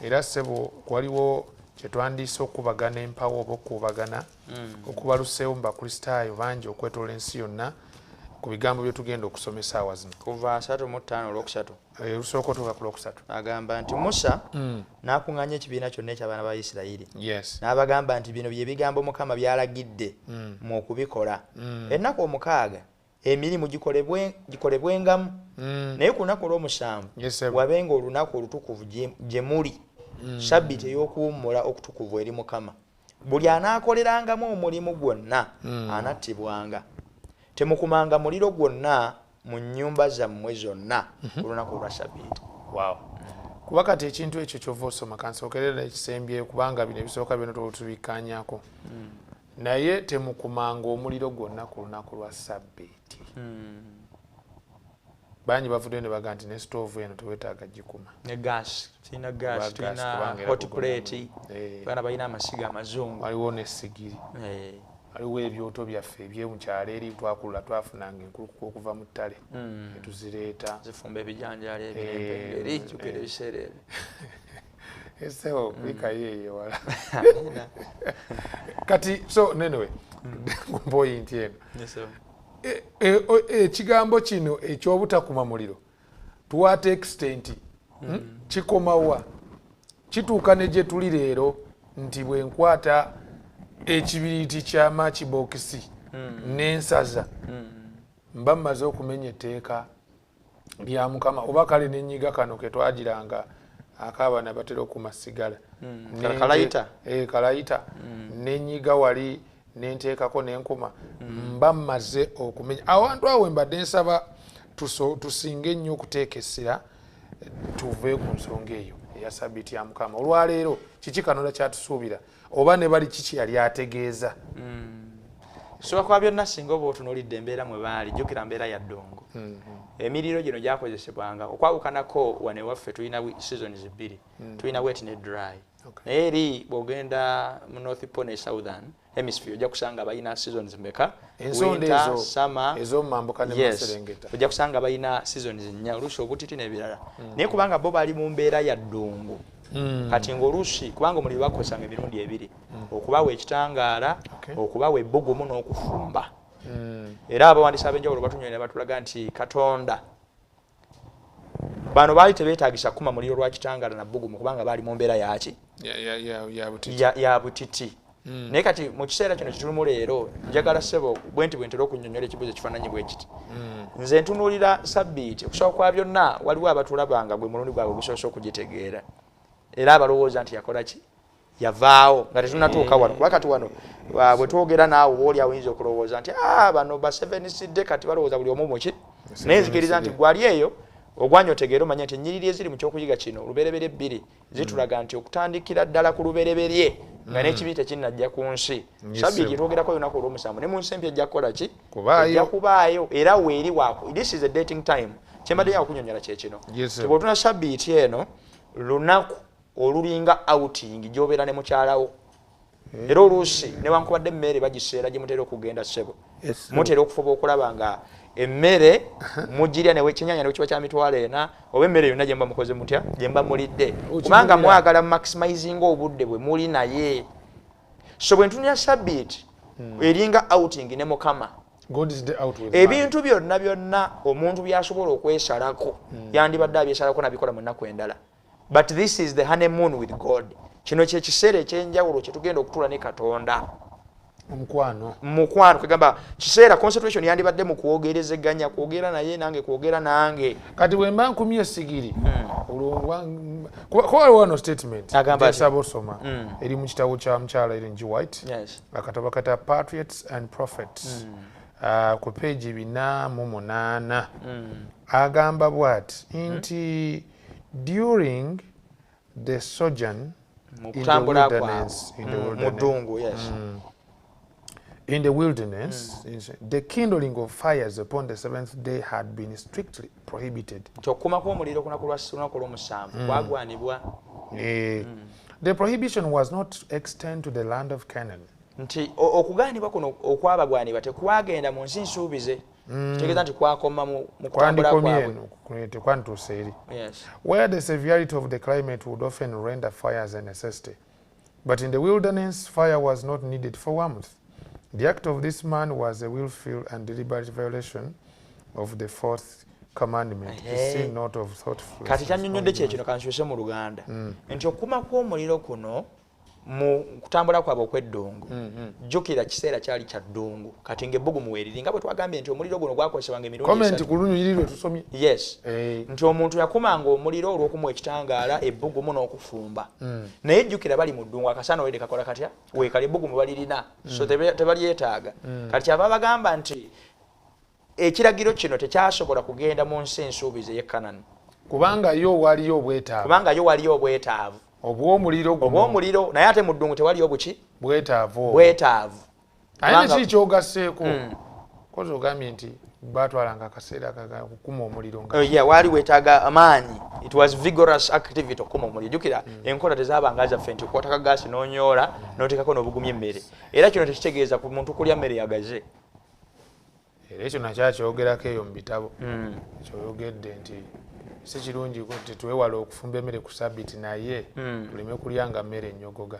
era ssebo waliwo kyetwandiise okubagana empawo oba okubagana okubaluseewo mu bakristaayo bangi okwetoola ensi yonna ku bigambo bye tugenda okusomesa awa zino kuva 3:5 olwokusatu lusooka otuuka ku lwokusatu agamba nti Musa n'akuŋŋaanya ekibiina kyonna eky'abaana ba Isirayiri n'abagamba nti bino bye bigambo Mukama by'alagidde mu okubikola ennaku 6 emirimu gikolebwengamu naye ku lunaku olw'omusanvu wabenga olunaku olutukuvu gye muli sabbiiti ey'okuwummula okutukuvu eri Mukama buli anaakolerangamu omulimu gwonna anattibwanga temukumanga muliro gwonna mu nnyumba zammwe zonna olunaku olwa sabbiiti kuba kati ekintu ekyo kyova osoma kansookerera ekisembyeyo kubanga bino ebisooka byonna tubikkaanyaako naye temukumanga omuliro gwonna ku lunaku lwa sabbiiti bangi bavuddeyo ne baga nti ne stoovu eno tewetaaga gikuma ne gaasi tulina gaasi tulina hot plate baana balina amasiga amazungu waliwo n'essigiri waliwo ebyoto byaffe ebyemukyalo eri twakulula twafunanga enkulukuku okuva mu ttale netuzireeta zifumba ebijanjaalo ebiri jjukira ebiseera ebyo esewo kulikayo eyo wala kati so nenewe kumpoyinti eno ekigambo kino ekyobutakuma muliro tuwata extent kikomawa kituuka ne gye tuli leero nti bwe nkwata ekibiriiti kya matchbox n'ensaza mba mmaze okumenya etteeka lya Mukama oba kale n'ennyiga kano ke twagiranga akaabana batera okuma sigala kalayita n'ennyiga wali n'enteekako n'enkuma mba mmaze okumenya awantu awo mbadde nsaba tusinge ennyo okuteeka essira tuve ku nsonga eyo eya sabbiiti ya Mukama olwaleero kiki Katonda kyatusuubira oba ne bali kiki yali ategeeza soba kwa byonna singa oba otunuulidde embeera mwe baali jjukira mbeera ya ddongo emiriro gino gyakozesebwanga okwawukanako wane waffe tulina seasons 2 tulina wet ne dry naye eri bw'ogenda mu North Pole ne Southern Hemisphere ojja kusanga balina seasons mmeka winter summer ez'omumambuka ne Maserengeta ojja kusanga balina seasons 4 oluusi obutiti n'ebirala naye kubanga bo bali mu mbeera ya ddongo kati ng'oluusi kubanga omuliro bakozesanga emirundi 2 okubawa ekitangaala okubawa ebbugumu n'okufumba era abawandiisi ab'enjawulo batunyola batulaga nti Katonda bano baali tebeetaagisa kuma muliro lwa kitangaala na bbugumu kubanga baali mu mbeera yaki ya butiti naye kati mu kiseera kino kitulimu leero njagala ssebo bwenti bwentera okunnyonnyola ekibuuzo ekifaananyi bwe kiti nze ntunuulira sabbiiti okusooka kwa byonna waliwo abatulabanga gwe mulundi gwabwe gusoose okugitegeera era abalowooza nti yakola ki yavaawo nga tetunatuuka wano kuba kati wano bwe twogera naawe obaoli awuyinza okulowooza nti bano ba 7 sidde kati balowooza buli omu muki naye nzikiriza nti gwali eyo ogwanya otegeera omanye nti ennyiriri eziri mu kyokuyiga kino lubereberye 2 zitulaga nti okutandikira ddala ku lubereberye nga n'ekibi tekinnajja ku nsi sabbiiti twogerako olunaku olw'omusanvu ne mu nsi empya ejja kukola ki ejja kubaayo era weeri waako this is a dating time kyembadde yawo okunyonyola kyekino tebwotuna sabbiiti eno lunaku olulinga outing gy'obeera ne mukyalawo era oluusi newankubadde emmere bagiseera gye mutera okugenda ssebo mutera okufuba okulaba nga emmere mugirya ekyenyanya ne kiba kya mitwalo 4 oba emmere yonna gye mba mukoze mutya gye mba mulidde kubanga mwagala maximizing obudde bwe muli naye so bwe ntunira sabbiiti eringa outing ne Mukama God is the out with ebintu byonna omuntu byasobola okwesalako yandibadde abyesalako nabikola mu nnaku endala but this is the honeymoon with God kino kye kiseera ekyenjawulo kye tugenda okutuula ne Katonda mukwano kwegamba kiseera concentration yandibadde mu kwogerezeganya kwogera naye nange kwogera nange kati bwe mba nkumye sigiri kwa wano statement jesaba osoma eri mu kitabo kya mukyala Ellen G. White akatabo kata Patriots and Prophets ku page 408 agamba bwati nti during the sojourn in the wilderness, the kindling of fires upon the seventh day had been strictly prohibited. The prohibition was not extended to the land of Canaan. Okuganibwa kuno okwabagwanibwa tekwagenda mu nsi nsuubize kitegeeza nti kwakoma mu kutambula kwabwe. Where the severity of the climate would often render fires a necessity, but in the wilderness fire was not needed for warmth. The act of this man was a willful and deliberate violation of the fourth commandment. Sin not of thoughtful. Kati kyanyonyodde kyekino kanshushe mu Luganda nti okuma kw'omuliro kuno mu kutambula kwabwe okw'eddungu jjukira kiseera kyali kya ddungu kati ng'ebbugumu weeriri nga bwe twagambye nti omuliro guno gwakozesebwanga emirundi comment ku lunyiriri tusomye yes nti omuntu yakumanga omuliro olw'okumuwa ekitangaala ebbugumu n'okufumba naye jjukira bali mu ddungu akasana weede kakola katya weekala ebbugumu balirina so tebalyetaaga kati kyava bagamba nti ekiragiro kino tekyasobola kugenda mu nsi ensuubize y'e Kanani kubanga yo waliyo obwetaavu obw'omuliro naye ate mu ddungu tewaliyo buki bwetaavu ate ki kyogasseeko kozi ogambye nti batwalanga akaseera okukuma omuliro waali weetaaga amaanyi it was vigorous activity okukuma omuliro jjukira enkola tezaabanga zaffe nti okwataka gaasi n'onyoola n'oteekako n'obugumya emmere era kino tekitegeeza ku muntu kulya mmere yagaze era ekyo nakyakyogerako eyo mu bitabo kyoyogedde nti si kirungi tetwewala okufumba emmere ku sabiti naye tuleme kulyanga mmere ennyogoga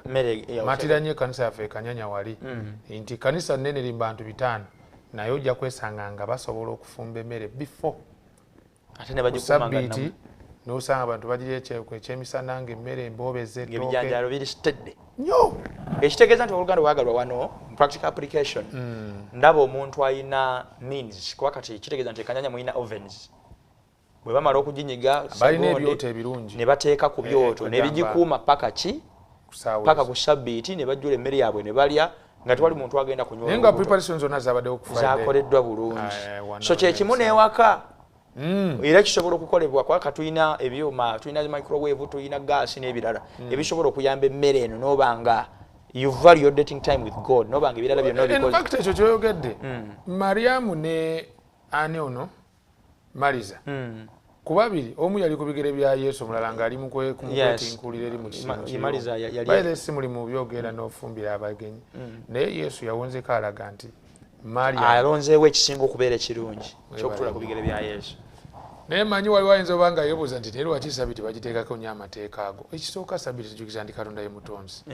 matira nnyo ekkanisa yaffe ekanyanya wali nti kanisa nnene eri mu bantu 5 naye ojja kwesanga nga basobola okufumba emmere before sabiti n'osanga abantu bagirya ekyemisana ng'emmere embobeze ebijanjalo biri stedde nnyo ekitegeeza nti oluganda bwagalwa wano practical application ndaba omuntu alina means kuba kati kitegeeza nti ekanyanya mulina ovens bwe bamala okuginyiga balina ebyoto ebirungi ne bateeka ku byoto ne bigikuuma paka ku sabbiiti ne bajjula emmere yaabwe ne balya nga tewali muntu agenda kunywa naye nga preparation zonna zabaddewo ku Friday zakoleddwa bulungi so kyekimu n'ewaka era kisobola okukolebwa kubanga tulina ebyuma tulina microwave tulina gaasi n'ebirala ebisobola okuyamba emmere eno n'oba nga you value your dating time with God n'oba nga ebirala byonna in fact ekyo kyoyogedde Mariamu ne ani ono Mariza ku babiri omu yali ku bigere bya Yesu omulala ng'ali mu kwetinkulira eri mu kisinga si muli mu byogera n'ofumbira abagenyi naye Yesu yawonzeko alaga nti alonzeewo ekisinga okubeera ekirungi ky'okutula ku bigere bya Yesu naye manyi waliwo ayinza oba nga yeebuuza nti naye lwaki sabiti bagiteekako nnyo amateeka ago ekisooka sabiti tujukiza nti Katonda ye mutonzi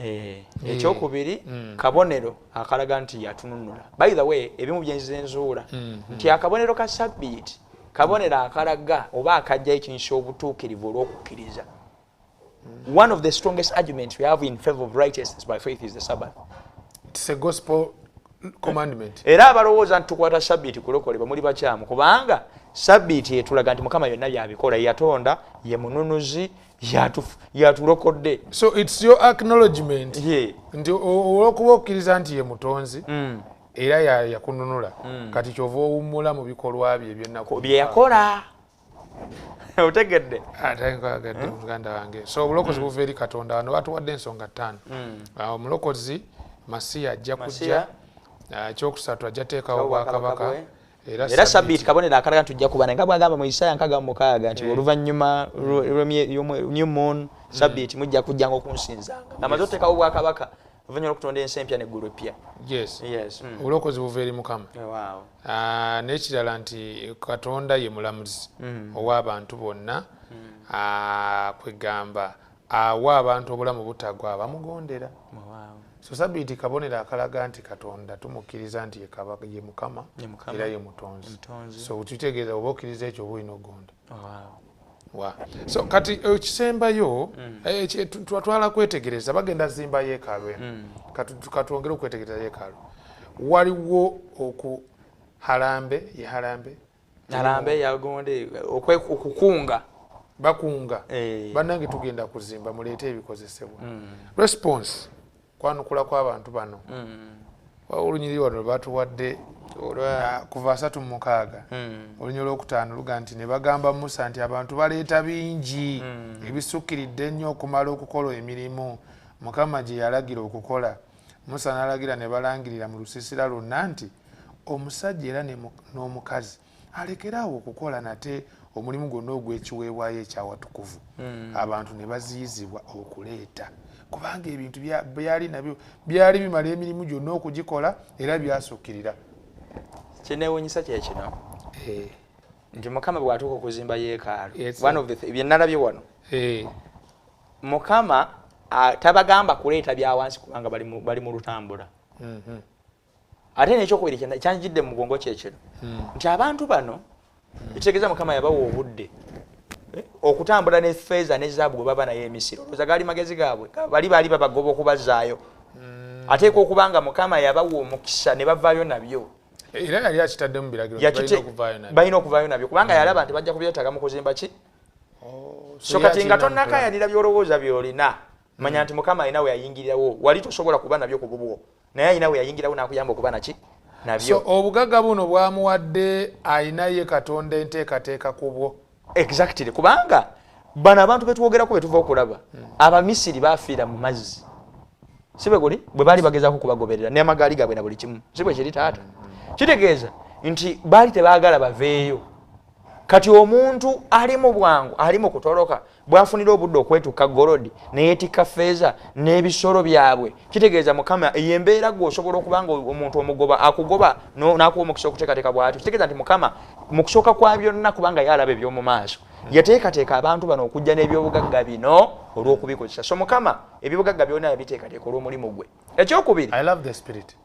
ekyokubiri kabonero akalaga nti yatununula by the way ebimu byenzize nzuula nti akabonero ka sabiti kabonero akalaga oba akajjayo ekinsa obutuukirivu olw'okukkiriza one of the strongest arguments we have in favor of righteousness by faith is the Sabbath. It's a gospel commandment. Era abalowooza nti tukwata sabbiiti kulokolebwa muli bakyamu kubanga sabbiiti etulaga nti Mukama byonna byabikola yatonda ye mununuzi yatulokodde. So it's your acknowledgement nti olw'okuba okkiriza nti ye mutonzi era yakununula kati kyova owummula mu bikolwa bye ebyennaku bye yakola otegedde atenkagadde muganda wange so obulokozi buva eri Katonda wano batuwadde ensonga 5 omulokozi Masiya ajja kujja ekyokusatu ajja teekawo bwakabaka era sabbiiti kabonero akalaga nti tujja kuba nga bwagamba mu Isaya 6:6 nti oluvannyuma new moon sabbiiti mujja kujjanga okunsinzanga amaze oteekawo bwakabaka oluvannyuma okutonda ensi empya n'eggulu eppya. Obulokozi buva eri Mukama n'ekirala nti Katonda ye mulamuzi ow'abantu bonna kwegamba awa abantu obulamu butagwa abamugondera. so sabiti kabonera akalaga nti Katonda tumukkiriza nti ye Mukama era ye mutonzi so tukitegeeza oba okkiriza ekyo oba olina ogonda. So kati ekisembayo twatwala kwetegereza bagenda zimba yeekaalu eno katwongere okwetegereza yeekaalu waliwo harambe yagonde okukunga bakunga bannange tugenda kuzimba muleete ebikozesebwa response kwanukula kw'abantu bano olunyiri wano batuwadde kuva 36 olunyiri olwokutaano luga nti ne bagamba Musa nti abantu baleeta bingi ebisukkiridde ennyo okumala okukola emirimu Mukama gye yalagira okukola. Musa n'alagira ne balangirira mu lusiisira lwonna nti omusajja era n'omukazi alekeraawo okukola nate omulimu gwonna ogw'ekiweebwayo ekyawatukuvu. Abantu ne baziyizibwa okuleeta kubanga ebintu byali nabyo byali bimala emirimu gyonna okugikola era byasukkirira. Kyeneewuunyisa kyekino nti Mukama bw'atuuka okuzimba yeekaalu one of the byennalabye wano Mukama tabagamba kuleeta bya wansi kubanga bali mu lutambula. Ate n'ekyokubiri kyanjidde mu mugongo kyekino nti abantu bano ekitegeeza Mukama yabawa obudde okutambula ne ffeeza ne zaabu bwe baba naye emisiro olowooza gaali magezi gaabwe bali babagoba okubazaayo ateeka okubanga Mukama yabawa omukisa ne bavaayo nabyo era yali akitadde mu biragiro balina okuvaayo nabyo kubanga yalaba nti bajja kubyetaaga mu kuzimba ki so kati nga tonnakayalira byolowooza byolina manya nti Mukama alina we yayingirirawo wali tosobola kuba nabyo ku bubwo naye alina we yayingirawo n'akuyamba okuba naki nabyo. So obugagga buno bwamuwadde alina ye Katonda enteekateeka ku bwo. Exactly kubanga bano abantu betwogerako betuva okulaba Abamisiri baafiira mu mazzi sibe guli bwe bali bagezaako kubagoberera n'amagaali gaabwe na buli kimu sibwe kiri taata kitegeeza nti baali tebaagala baveeyo. Kati omuntu ali mu bwangu ali mu kutoloka bwafunira obudde okwetuka golodi neyeetika ffeeza n'ebisolo byabwe kitegeeza Mukama eyembeera gwe osobola okubanga omuntu omugoba akugoba n'akuwa omukisa okuteekateeka bw'atyo kitegeeza nti Mukama mu kusooka kwa byonna kubanga yalaba eby'omu maaso yateekateeka abantu bano okujja n'ebyobugagga bino olw'okubikozesa. So Mukama ebyobugagga byonna yabiteekateeka olw'omulimu gwe. Ekyokubiri I love the spirit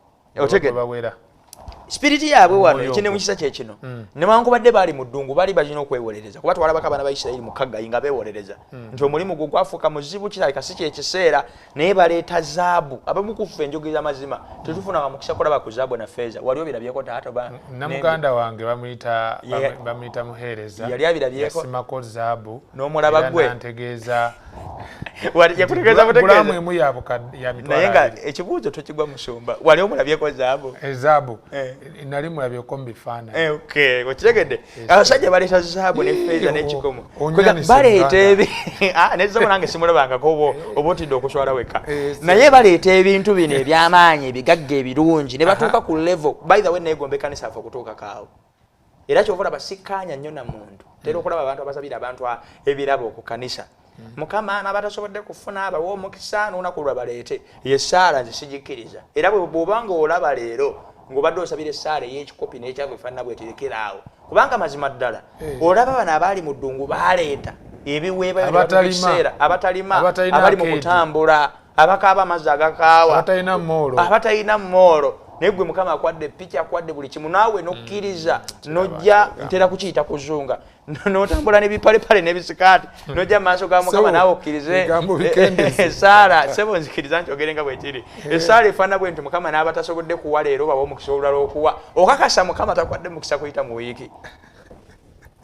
spiriti yaabwe wano ekine mukisa kyekino newankubadde baali mu ddungu baali balina okwewolereza kuba twalabako abaana ba Isirayiri mu kaggayi nga beewolereza nti omulimu gwe gwafuuka muzibu kirabika si kyekiseera naye baleeta zaabu abamu kuffe enjogeza mazima tetufunanga mukisa kulaba ku zaabu na ffeeza wali obirabyeko taata namuganda wange bamuyita muheereza yali abirabyeko yasimako zaabu n'omulaba gwe nantegeeza yakutegeeza bulamu emu ya naye nga ekibuuzo tokigwa musumba wali omulabyeko zaabu ezaabu nali mulabyeko mu bifaananyi okitegedde abasajja baleeta zaabu n'effeeza n'ekikomo baleeta nezaabu nange simulabangako oba otidde okuswala weka naye baleeta ebintu bino eby'amaanyi ebigagga ebirungi ne batuuka ku level by the way neegomba ekkanisa yaffe okutuuka kaawo era kyova olaba sikkaanya nnyo na muntu tera okulaba abantu abasabira abantu ebirabo ku kanisa Mukama n'abatasobodde kufuna abawa omukisa n'olunaku lwa baleete yesaala nze sigikkiriza era bw'obanga olaba leero ng'obadde osabira essaala ey'ekikopi n'ekyagwe efaanana bweterekeraawo kubanga mazima ddala olaba bano abaali mu ddungu baaleeta ebiweebwayo ebiseera abatalima abali mu kutambula abakaaba amazzi agakaawa abatalina moolo naye gwe Mukama akwadde ppiki akwadde buli kimu naawe n'okkiriza nojja ntera kukiyita kuzunga n'otambula n'ebipalepale n'ebisikaati nojja mu maaso ga Mukama naawe okkirize esaala sebo nzikiriza nkyogere nga bwe kiri esaala efaanana bwe nti Mukama n'aba tasobodde kuwa leero baba omukisa olulala okuwa okakasa Mukama takwadde mukisa kuyita mu wiiki.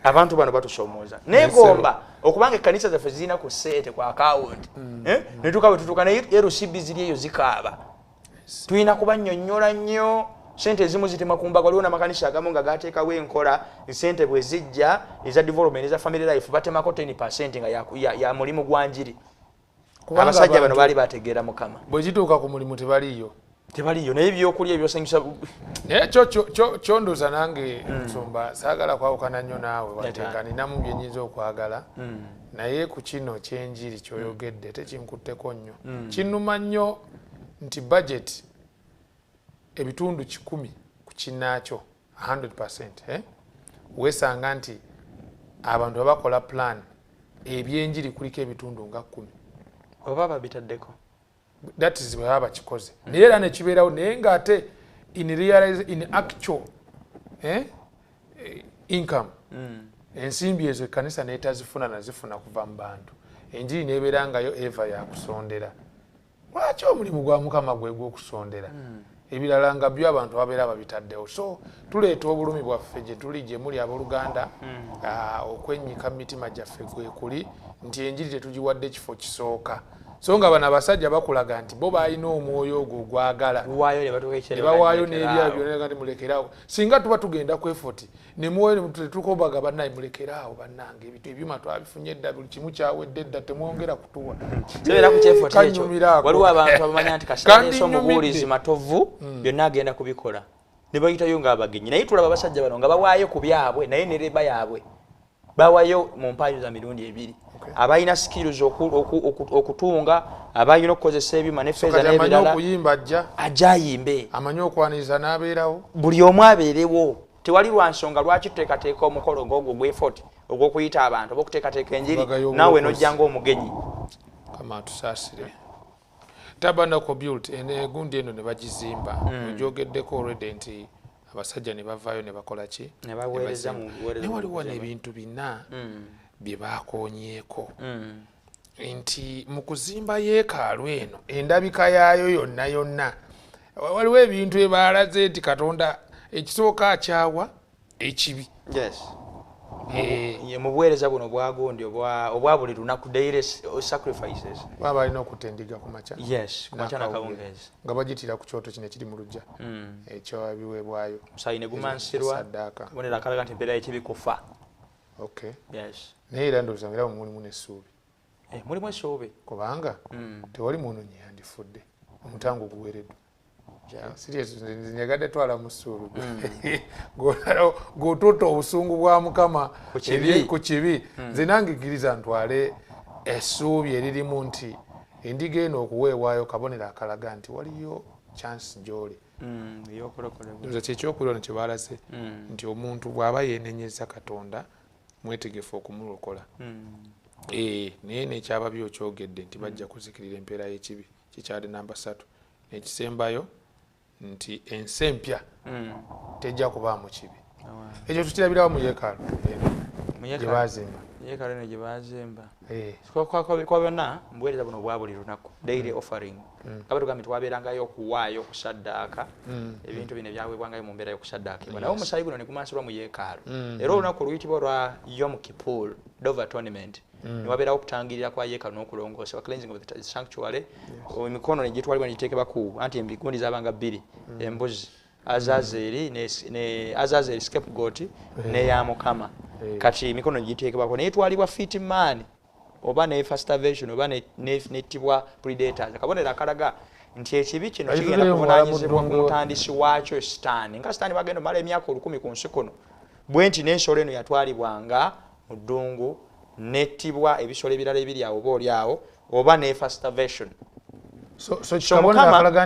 Abantu bano batusoomooza neegomba okubanga ekkanisa zaffe zirina ku ssente ku akawunti ne tuuka bwe tutuuka naye RCB ziri eyo zikaaba tulina kubannyonnyola nnyo sente ezimu zitema kumbaga waliwo n'amakanisa agamu nga gateekawo enkola sente bwe zijja eza development eza family life batemako 10% nga ya mulimu gwa njiri abasajja bano baali bategeera Mukama bwe kituuka ku mulimu tebaliyo naye ebyokulya ebyosanyusa naye kyondooza nange nsumba saagala kwawukana nnyo naawe watenga ninamu byenyinza okwagala naye ku kino kyenjiri kyoyogedde tekinkutteko nnyo kinnuma nnyo nti budget ebitundu 10 ku kinaakyo 100% wesanga nti abantu abakola plan ebyenjiri kuliko ebitundu nga 10 oba babitaddeko that is bwe baba kikoze naye era ne kibeerawo naye ng'ate in actual income ensimbi ezo ekkanisa neetazifuna nazifuna kuva mu bantu enjiri neebeerangayo eva yakusondera lwaki omulimu gwa mukama gwe gw'okusondera ebirala nga byo abantu babeera babitaddewo so tuleeta obulumi bwaffe gye tuli gye muli abooluganda okwennyika mu mitima gyaffe gwe kuli nti enjiri tetugiwadde kifo kisooka so nga bano abasajja bakulaga nti bo balina omwoyo ogwo gwagala ne bawaayo n'ebyalo byonna nti mulekeraawo singa tuba tugenda ku effort ne muwoyo tetukobaga bannaye mulekeraawo bannange ebintu ebyuma twabifunye edda buli kimu kyawedde edda temwongera kutuwa waliwo abantu abamanya nti kasitaneesa omubuulizi matovu byonna agenda kubikola ne bayitayo ng'abagenyi naye tulaba abasajja bano nga bawaayo ku byabwe naye ne leba yaabwe bawayo mu mpaayo za mirundi ebiri abalina skills okutunga abalina okukozesa ebyuma ne feeza n'ebirala ajja ayimbe amanyi okwaniriza n'abeerawo buli omu abeerewo tewali lwa nsonga lwaki tuteekateeka omukolo ng'ogwo gw'effort ogw'okuyita abantu oba okuteekateeka enjiri naawe n'ojja ng'omugenyi kama tusaasire Tabernacle built egundi eno ne bagizimba ogyogeddeko already nti abasajja ne bavaayo ne bakola ki ne baweereza ne waliwo n'ebintu bina bye baakoonyeeko nti mu kuzimba yeekaalu eno endabika yaayo yonna yonna waliwo ebintu ebaalaze nti Katonda ekisooka akyawa ekibi mu buweereza buno bwagundi obwa buli lunaku daily sacrifices baba alina okutendiga ku makya kumakya nakawungeezi nga bagitira ku kyoto kino ekiri mu luggya ekyabiweebwayo musayi ne gumansirwa bonera akalaga nti empeera y'ekibi kufa naye era ndowooza era mulimu n'essuubi mulimu essuubi kubanga tewali munoonyi yandifudde omutango guweereddwa nyagadde twala mu ssuubi g'otuutta obusungu bwa mukama ku kibi nze nange kkiriza ntwale essuubi eririmu nti endiga eno okuweebwayo kabonero akalaga nti waliyo chance gy'oli kyekyokuliro kye baalaze nti omuntu bw'aba yeenenyeza Katonda mwetegefu okumulokola naye nekyaba byokyogedde nti bajja kuzikirira empeera y'ekibi kikyali namba 3 nekisembayo nti ensi empya tejja kubaamu kibi ekyo tukirabirawo mu yeekaalu gye baazimba yeekaalu eno gye baazimba kwa byonna mubuweereza buno obwa buli lunaku daily offering kaba tugambye twabeerangayo okuwaayo okusaddaaka ebintu bino ebyaweebwangayo mu mbeera y'okusaddaakibwa naye omusaayi guno ne gumansirwa mu yeekaalu era olunaku oluyitibwa olwa Yom Kippur Dove Atonement ne wabeerawo okutangirira kwa yeekaalu n'okulongoosebwa cleansing of the sanctuary emikono ne gitwalibwa ne giteekebwa ku anti embigundi zaabanga 2 embuzi Azazel scapegoat n'eya Mukama kati emikono ne giteekebwako naye twalibwa fit man oba ne starvation oba nettibwa predators kabonero akalaga nti ekibi kino kigenda kuvunaanyizibwa ku mutandisi waakyo Sitaani nga Sitaani bagenda mala emyaka 10 ku nsi kuno bwe nti n'ensolo eno yatwalibwanga mu ddungu nettibwa ebisolo ebirala ebiri awo oba oli awo oba nefa starvation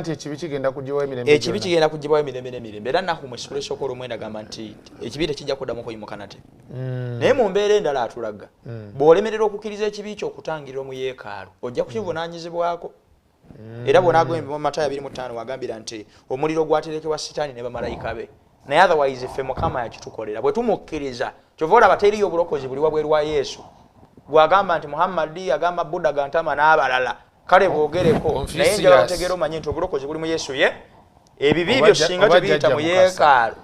ekibi kigenda kugibwayo emirembe n'emirembe era naku mwesula esooka olw'omwenda gamba nti ekibi tekijja kuddamu kuyimuka nate naye mu mbeera endala atulaga bw'olemerera okukkiriza ekibi kyo okutangirira mu yeekaalu ojja kukivunaanyizibwako era bw'onaagambye mu Matayo 25 wagambira nti omuliro gwaterekebwa Sitaani ne bamalayika be naye otherwise ffe Mukama yakitukolera bwe tumukkiriza kyova olaba teriyo obulokozi buli wabweru wa Yesu gwagamba nti Muhammadi agamba Buddha gantama n'abalala kale boogereko naye njala otegeera omanye nti obulokozi buli mu Yesu ye ebibi byo singa tebiyita mu yeekaalu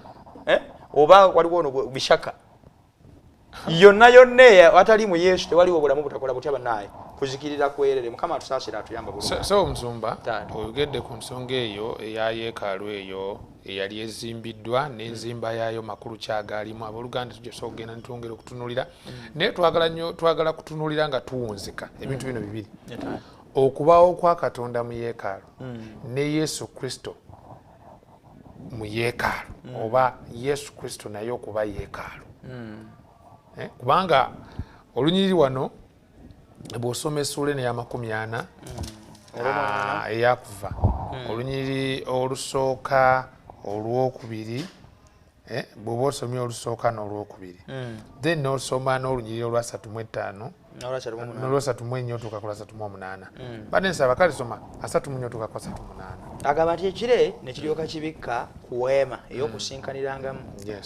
oba waliwo ono bishaka yonna yonna watali mu Yesu tewaliwo obulamu butakola butya bannaye kuzikirira kwerere Mukama atusaasira atuyamba bulungi so Omusumba oyogedde ku nsonga eyo eya yeekaalu eyo eyali ezimbiddwa n'enzimba yaayo makulu kyagaalimu abooluganda tujja okugenda netwongera okutunulira naye twagala kutunulira nga tuwunzika ebintu bino bibiri okubawo kwa Katonda mu yeekaalu ne Yesu Kristo mu yeekaalu oba Yesu Kristo naye okuba yeekaalu kubanga olunyiriri wano bw'osoma essuula eno eya40 eyakuva olunyiriri olusooka olwokubiri bw'oba osomye olusooka n'olwokubiri then n'osoma n'olunyiriri olwa 35 nolwo 3 tukakola 3:8 badde nsaba kale soma 3 tukakola 3:8 agamba nti ekire ne kiryoka kibikka ku weema ey'okusinkanirangamu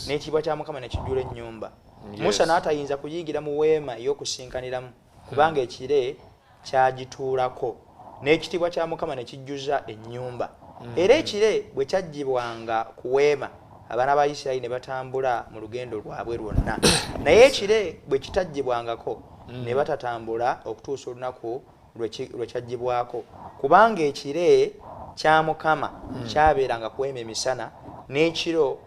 n'ekibwa kya Mukama ne kijjula ennyumba. Musa n'atayinza kuyingira mu weema ey'okusinkaniramu kubanga ekire kyagituulako n'ekitibwa kya Mukama ne kijjuza ennyumba. Era ekire bwe kyaggyibwanga ku weema abaana ba Isirayiri ne batambula mu lugendo lwabwe lwonna, naye ekire bwe kitaggyibwangako ne batatambula okutuusa olunaku lwe kyaggyibwako kubanga ekire kya Mukama kyabeeranga ku weema emisana n'ekiro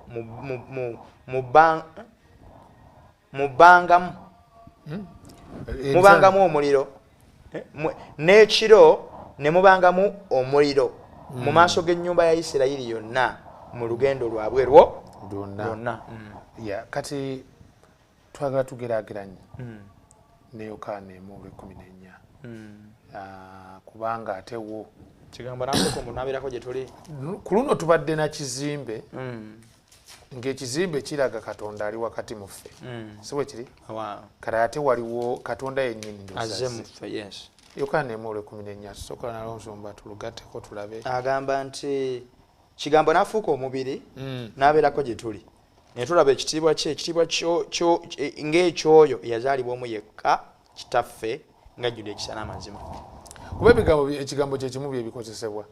mubangamu omuliro n'ekiro ne mubangamu omuliro mu maaso g'ennyumba ya Isirayiri yonna mu lugendo lwabwe lwonna. Kati twagala tugeraageranye ne Yokaana 1:14 kubanga ate wo kigambo nakuko munabeerako gye tuli ku luno tubadde na kizimbe ng'ekizimbe kiraga Katonda ali wakati mu ffe si bwe kiri kale ate waliwo Katonda yennyini azze mu ffe. Yes, Yokaana 1:14 sokola nalwo nsomba tulugatteko tulabe. agamba nti kigambo n'afuuka omubiri n'abeerako gye tuli ne tulaba ekitiibwa kye, ekitiibwa ng'ekyoyo eyazaalibwa omu yekka kitaffe ng'ajjudde ekisa n'amazima. Kuba ekigambo kye kimu bye bikozesebwa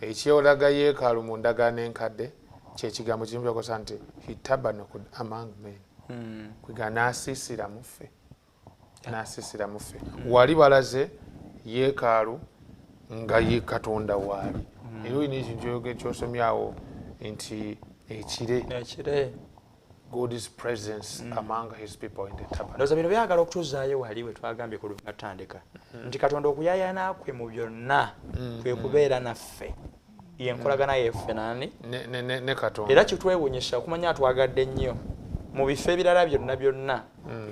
ekyolaga yeekaalu mu ndagaano enkadde kyekigambo kimu byakosa nti he tabernacled among men kwiga n'asiisira mu ffe wali balaze yeekaalu nga ye Katonda waali era olina ekintu kyosomyawo nti ekire God's presence among his people in the tabernacle. Ndoza bino byagala okutuzaayo wali we twagambye ku lugatandika nti Katonda okuyaayana kwe mu byonna kwe kubeera naffe yenkolagana yeffe nani ne Katonda era kitwewuunyisa okumanya twagadde nnyo mu bifo ebirala byonna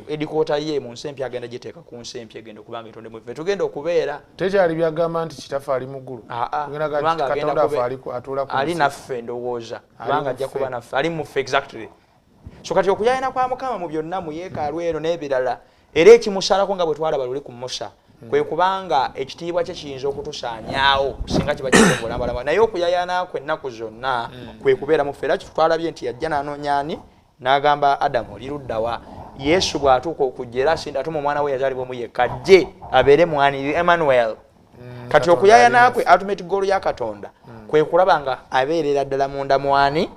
edikoota ye mu nsi empya agenda giteeka ku nsi empya egenda okubanga etonde mu ffe tugenda okubeera tekyali byagamba nti kitaffe ali mu ggulu ali naffe ndowooza kubanga ajja kuba naffe ali mu ffe exactly. So kati okuyaayana kwa Mukama mu byonna mu yeekaalu eno n'ebirala era ekimusalako nga bwe twalaba luli ku Musa kwe kubanga ekitiibwa kye kiyinza okutusaanyaawo singa kiba kisembulambalamba naye okuyaayana kwe ennaku zonna kwe kubeera mu ffe era kitwalabye nti yajja n'anoonyaani n'agamba Adamu oli luddawa. Yesu bw'atuuka okujja era asinda atuma omwana we yazaalibwa omu yekka ajje abeere mwanirire Emmanuel. Kati okuyaayana kwe ultimate goal ya Katonda kwe kulaba nga abeerera ddala munda mwani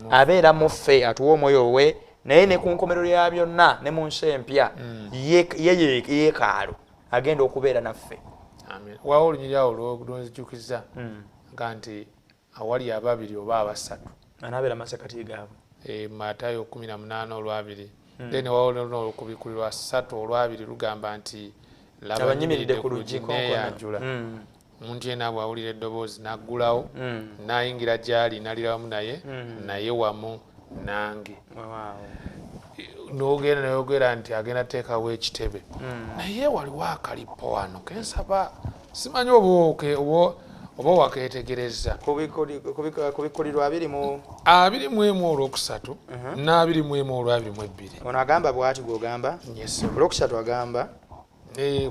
abeera mu ffe atuwa omwoyo we naye ne ku nkomerero ya byonna ne mu nsi empya ye yeekaalu agenda okubeera naffe. Waawo olunyiryawo lwonzijukiza nga nti awali ababiri oba abasatu anaabeera masekati gaabwe Matayo 18:2 then waawo olukubikuli lwa 3:2 lugamba nti laba nyimiridde ku luggi neyanjula omuntu yena bw'awulira eddoboozi n'aggulawo n'ayingira gy'ali n'alira wamu naye wamu nange n'ogenda nayogera nti agenda teekawo ekitebe naye waliwo akalipo wano kensaba simanyi oba wakeetegereza ku bikolirwa 21 n'21 ono agamba bw'ati gw'ogamba olwokusatu agamba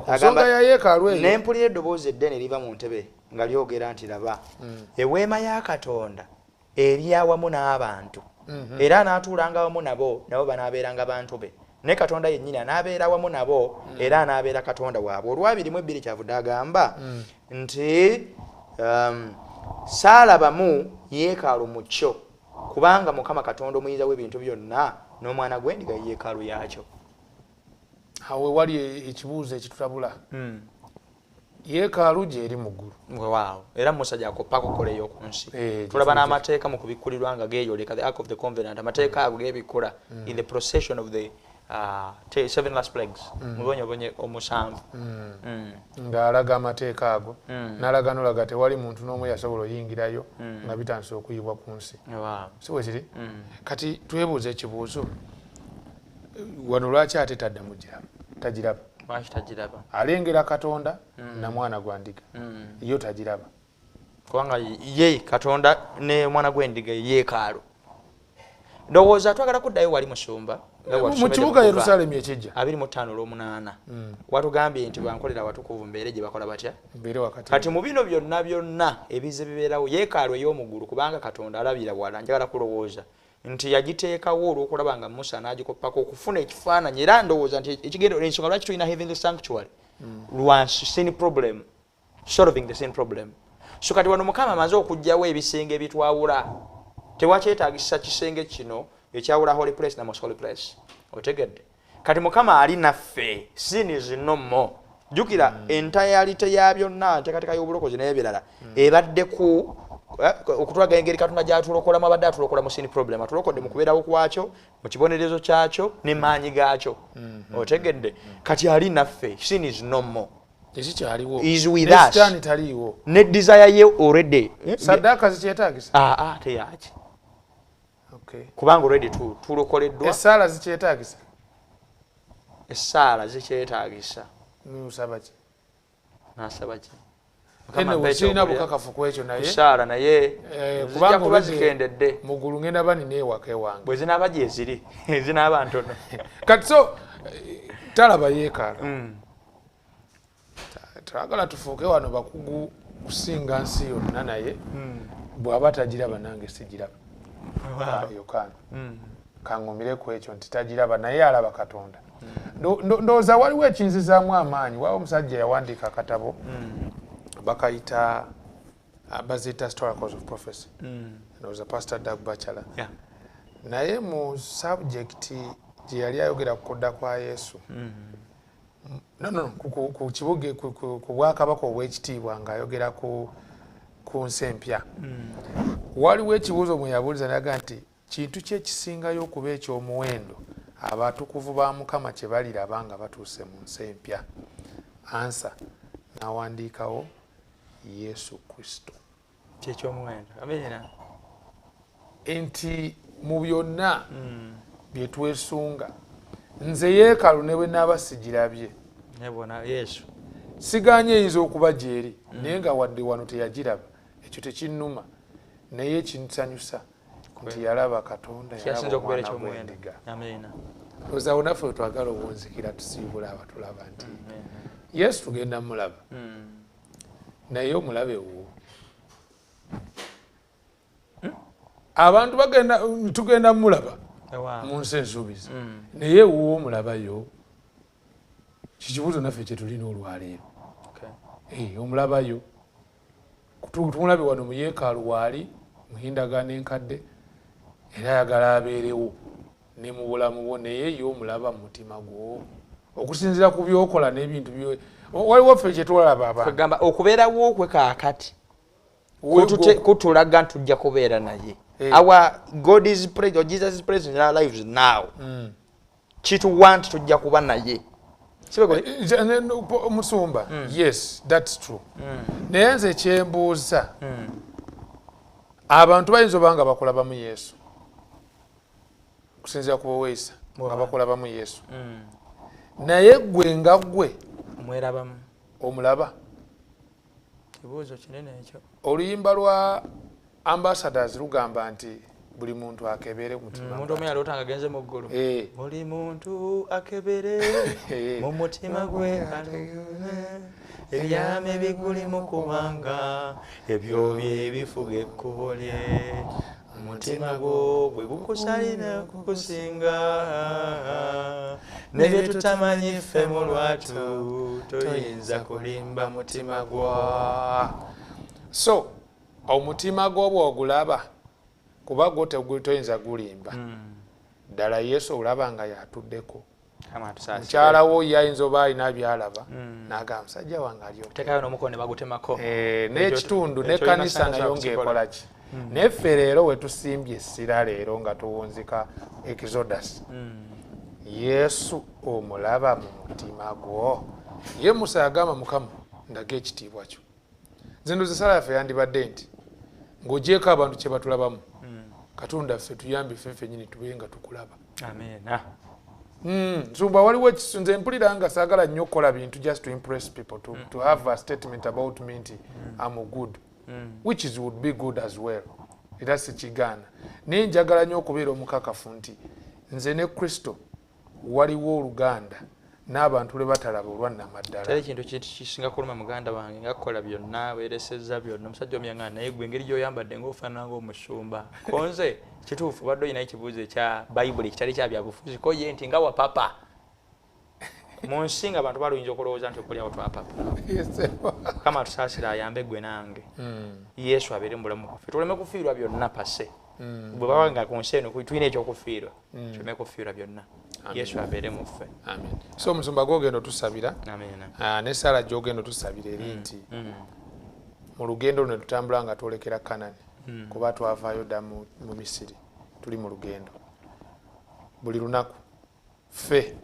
kusonga ya yeekaalu eyo n'empulira eddoboozi eddene eriva mu ntebe nga lyogera nti laba eweema ya Katonda eri awamu n'abantu era anaatuulanga awamu nabo banaabeeranga bantu be ne Katonda yennyini anaabeera awamu nabo era anaabeera Katonda waabwe. Olwabiri kyavudde agamba nti saalabamu yeekaalu mu kyo kubanga Mukama Katonda omuyinza w'ebintu byonna n'omwana gw'endiga yeekaalu yakyo. awe wali ekibuuzo ekitulabula yeekaalu gyeri mu ggulu era Musa gy'akoppako ku nsi tulaba n'amateeka mu kubikkulirwa nga geeyoleka the Ark of the Covenant amateeka ago geebikula in the procession of the 7 last plagues mubonyobonye omusanvu ng'alaga amateeka ago n'alaga n'olaga tewali muntu n'omu yasobola oyingirayo nga bitandise okuyibwa ku nsi si bwe kiri kati twebuuza ekibuuzo wano lwaki ate taddamu tagiraba alengera Katonda na mwana gwa ndiga yo tagiraba kubanga ye Katonda ne mwana gw'endiga yeekaalu. Ndowooza twagala kuddayo wali musumba mu kibuga Yerusalemu ekijja 25:8 watugambye nti bankolera watukuvu mbeere gye bakola batya mbeere wakati kati mu bino byonna ebize bibeerawo yeekaalwe y'omugulu kubanga Katonda alabira bwala njagala kulowooza nti yagiteekawo olw'okulaba nga Musa n'agikoppako okufuna ekifaananyi era ndowooza nti ekigendo ensonga lwaki tulina heavenly sanctuary lwansi sin problem solving the sin problem so kati wano Mukama amaze okugyawo ebisenge ebitwawula tewakyetaagisa kisenge kino ekyawula holy place na most holy place otegedde kati Mukama ali naffe sin is no more jukira entirety ya byonna nteekateeka y'obulokozi n'ebirala ebadde ku okutulaga engeri Katonda gy'atulokolamu abadde atulokola mu sin problem atulokodde mu kubeerawo kwakyo mu kibonerezo kyakyo ne maanyi gaakyo otegedde kati ali naffe sin is no more is with us ne desire ye already sadaka zikyetaagisa teyaki kubanga already tulokoleddwa essaala zikyetaagisa essaala zikyetaagisa n'osaba ki n'asaba ki sirina bukakafu ku ekyo naye essaala naye kubanga kuba zikendedde mugulu ngenda ba nina ewaka ewange bwe zinaaba gyeziri zinaaba ntono kati so talaba yeekaala twagala tufuuke wano bakugu kusinga nsi yonna naye bw'aba tagiraba nange sigiraba yokaana kaŋŋumire ku ekyo nti tagiraba naye alaba Katonda ndowooza waliwo ekinzizaamu amaanyi waawo omusajja yawandiika akatabo bakayita baziyita Historicals of Prophecy ndowooza Pastor Doug Batchelor naye mu subject gye yali ayogera ku kudda kwa Yesu ku kibuga ku bwakabaka obw'ekitiibwa ng'ayogera ku nsi empya waliwo ekibuuzo mwe yabuuliza naga nti kintu ki ekisingayo okuba eky'omuwendo abatukuvu ba Mukama kye baliraba nga batuuse mu nsi empya ansa n'awandiikawo Yesu Kristo kyekyomuwendo amina nti mu byonna bye twesunga nze yeekaalu ne bwe naaba sigirabye nebona Yesu siganye eyinza okuba gyeri naye nga wadde wano teyagiraba ekyo tekinnuma naye ekinsanyusa nti yalaba Katonda yasinza okubeera ekyomuwendo amina ozaawo naffe we twagala obunzikira tusiibula abatulaba nti Yesu tugenda mulaba naye omulabe wo abantu tugenda mulaba mu nsi ensuubizi naye wuwo omulabayo kikibuuzo naffe kyetulina olwaleero omulabayo tumulabe wano mu yeekaalu waali muhindagaano enkadde era ayagala abeerewo ne mu bulamu bwo naye ye omulaba mu mutima gwo okusinziira ku byokola n'ebintu waliwo ffe kyetwalaba kugamba okubeerawo kwe kaakati kutulaga ntujja kubeera naye our God is present or Jesus is present in our lives now kituwa nti tujja kuba naye Musumba yes that's true naye nze kyembuuza abantu bayinza obanga bakulabamu Yesu kusinziira ku boweesa nga bakulabamu Yesu naye gwe nga gwe mwerabamu omulaba kibuuzo kinene ekyo oluyimba lwa ambassadors lugamba nti buli muntu akebere mutima muntu omwe yalota nga genze mu ggulu buli muntu akebere mu mutima gwe ebyame biguli mu kubanga ebyo bye bifuga ekkubo lye umutima gwo gwe gukusalira kukusinga ne bye tutamanyi ffe mu lwatu toyinza kulimba mutima gwa so omutima gwo bw'ogulaba kuba gwo toyinza gulimba ddala Yesu olaba nga yatuddeko mukyala wo yayinza oba alina byalaba n'agamba musajja wange alioteekayo n'ekitundu n'ekkanisa nayo ng'ekola ki naye ffe leero we tusimbye essira leero nga tuwunzika Exodus Yesu omulaba mu mutima gwo ye Musa yagamba Mukama ndaga ekitiibwa kyo nze ndoza sala yaffe yandibadde nti ng'ogyeko abantu kye batulabamu Katonda ffe tuyambe ffe nyini tube nga tukulaba amina Nsumba waliwo nze mpulira nga saagala nnyo okukola bintu just to impress people to have a statement about me nti I'm good which is would be good as well era sikigaana naye njagala nnyo okubeera omukakafu nti nze ne Kristo waliwo Oluganda n'abantu lwe batalaba olwannamaddala. Teri kintu kisinga kuluma muganda wange ngakola byonna weeresezza byonna omusajja omuyanga naye gwe engeri gy'oyambadde ng'ofaanana ng'omusumba. Konze kituufu badde olinayo ekibuuzo ekya Bayibuli kitali kya byabufuzi ko ye nti nga wa papa. Mu nsi nga abantu baluyinza okulowooza nti okulyawo twa papa. Kama tusaasira ayambe gwe nange. Yesu abeere mu bulamu bwaffe tuleme kufiirwa byonna pase. Bwe baba nga ku nsi eno tulina ekyokufiirwa tuleme kufiirwa byonna. Yesu abeere mu ffe. Amen. So omusumba gw'ogenda otusabira. Amen. Ne Sara gy'ogenda otusabira eri nti mu lugendo luno tutambula nga twolekera Kanani kuba twavaayo dda mu Misiri tuli mu lugendo. Buli lunaku ffe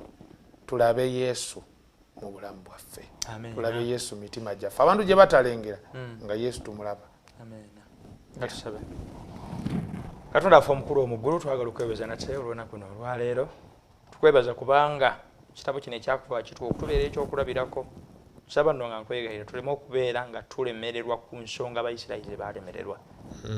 tulabe Yesu mu bulamu bwaffe. Tulabe Yesu mu mitima gyaffe. Abantu gye batalengera nga Yesu tumulaba. Amen. Ngatusabe. Katonda affe omukulu omuggulu twagala okwebaza nate olunaku luno olwaleero. Tukwebaza kubanga kitabo kino ekyakuva kituwa okutubeera ekyokulabirako. Tusaba nno nga nkwegayira tuleme okubeera nga tulemererwa ku nsonga Abayisirayiri baalemererwa.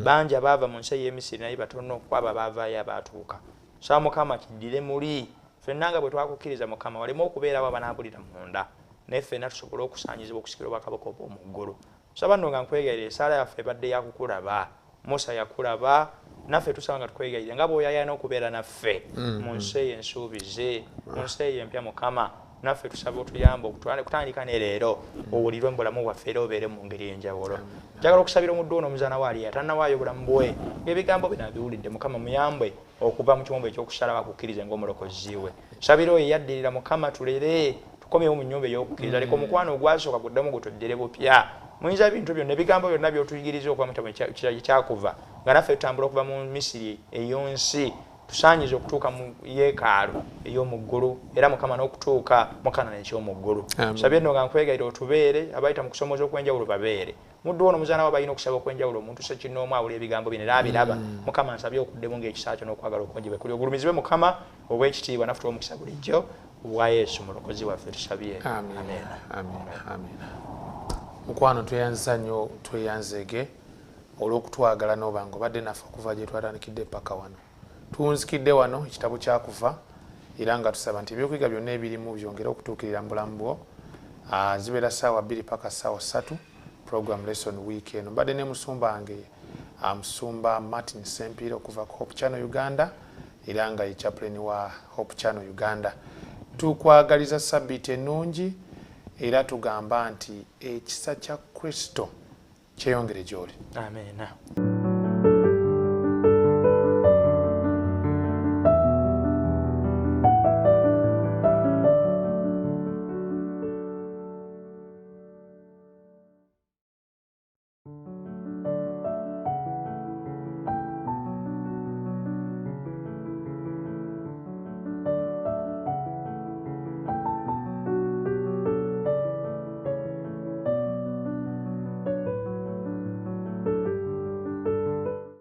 Bangi abaava mu nsi y'e Misiri naye batono okwabo abaavaayo abaatuuka. Nsaba Mukama kiddire muli. Ffenna nga bwe twakukkiriza Mukama waleme okubeerawo abanaabulira munda. Naye ffenna tusobole okusaanyizibwa okusikira obwakabaka obw'omu ggulu. Nsaba nno nga nkwegayira esaala yaffe ebadde yakukulaba. Musa yakulaba. Naffe tusaba nga tukwegayirira nga bw'oyayana okubeera naffe mu nsi eyo ensuubize mu nsi eyo empya Mukama naffe tusaba otuyamba okutandika ne leero owulirwe mu bulamu bwaffe era obeere mu ngeri enjawulo. Njagala okusabira omuddu ono omuzaana waali atannawaayo obulamu bwe ng'ebigambo bino abiwulidde Mukama muyambe okuva mu kiwumbe ekyokusala bakukkirize ng'omulokozi we. Sabira oyo yaddirira Mukama tulere tukomyewo mu nnyumba ey'okukkiriza leka omukwano ogwasooka guddemu gutuddire bupya. Muyinza ebintu byonna ebigambo byonna by'otuyigiriza okuva mu kitabo kyakuva nga naffe tutambula okuva mu Misiri ey'onsi tusaanyize okutuuka mu yeekaalu ey'omu ggulu era Mukama n'okutuuka mu Kanani eky'omu ggulu. Sabye nno nga nkwegayira otubeere abayita mu kusomooza okw'enjawulo babeere. Muddu ono omuzaana wa balina okusaba okw'enjawulo omuntu sekinnoomu awula ebigambo bino era abiraba. Mukama nsabye okuddemu ng'ekisa kyo n'okwagala okungi bwe kuli ogulumizibwe Mukama obw'ekitiibwa naffe omukisa bulijjo obwa Yesu mulokozi waffe tusabye. Amen. Mukwano tweyanza nnyo tweyanzege olw'okutwagala n'obanga obadde naffe okuva gye twatandikidde paka wano. Tuwunzikidde wano ekitabo kyakuva era nga tusaba nti ebyokuyiga byonna ebirimu byongere okutuukirira mu bulamu bwo. Zibeera ssaawa 2 paka ssaawa 3 program lesson week eno. Mbadde ne musumba wange musumba Martin Sempiro okuva ku Hope Channel Uganda era nga ye chaplain wa Hope Channel Uganda. Tukwagaliza sabbiiti ennungi era tugamba nti ekisa kya Kristo kyeyongere gy'oli. Amen.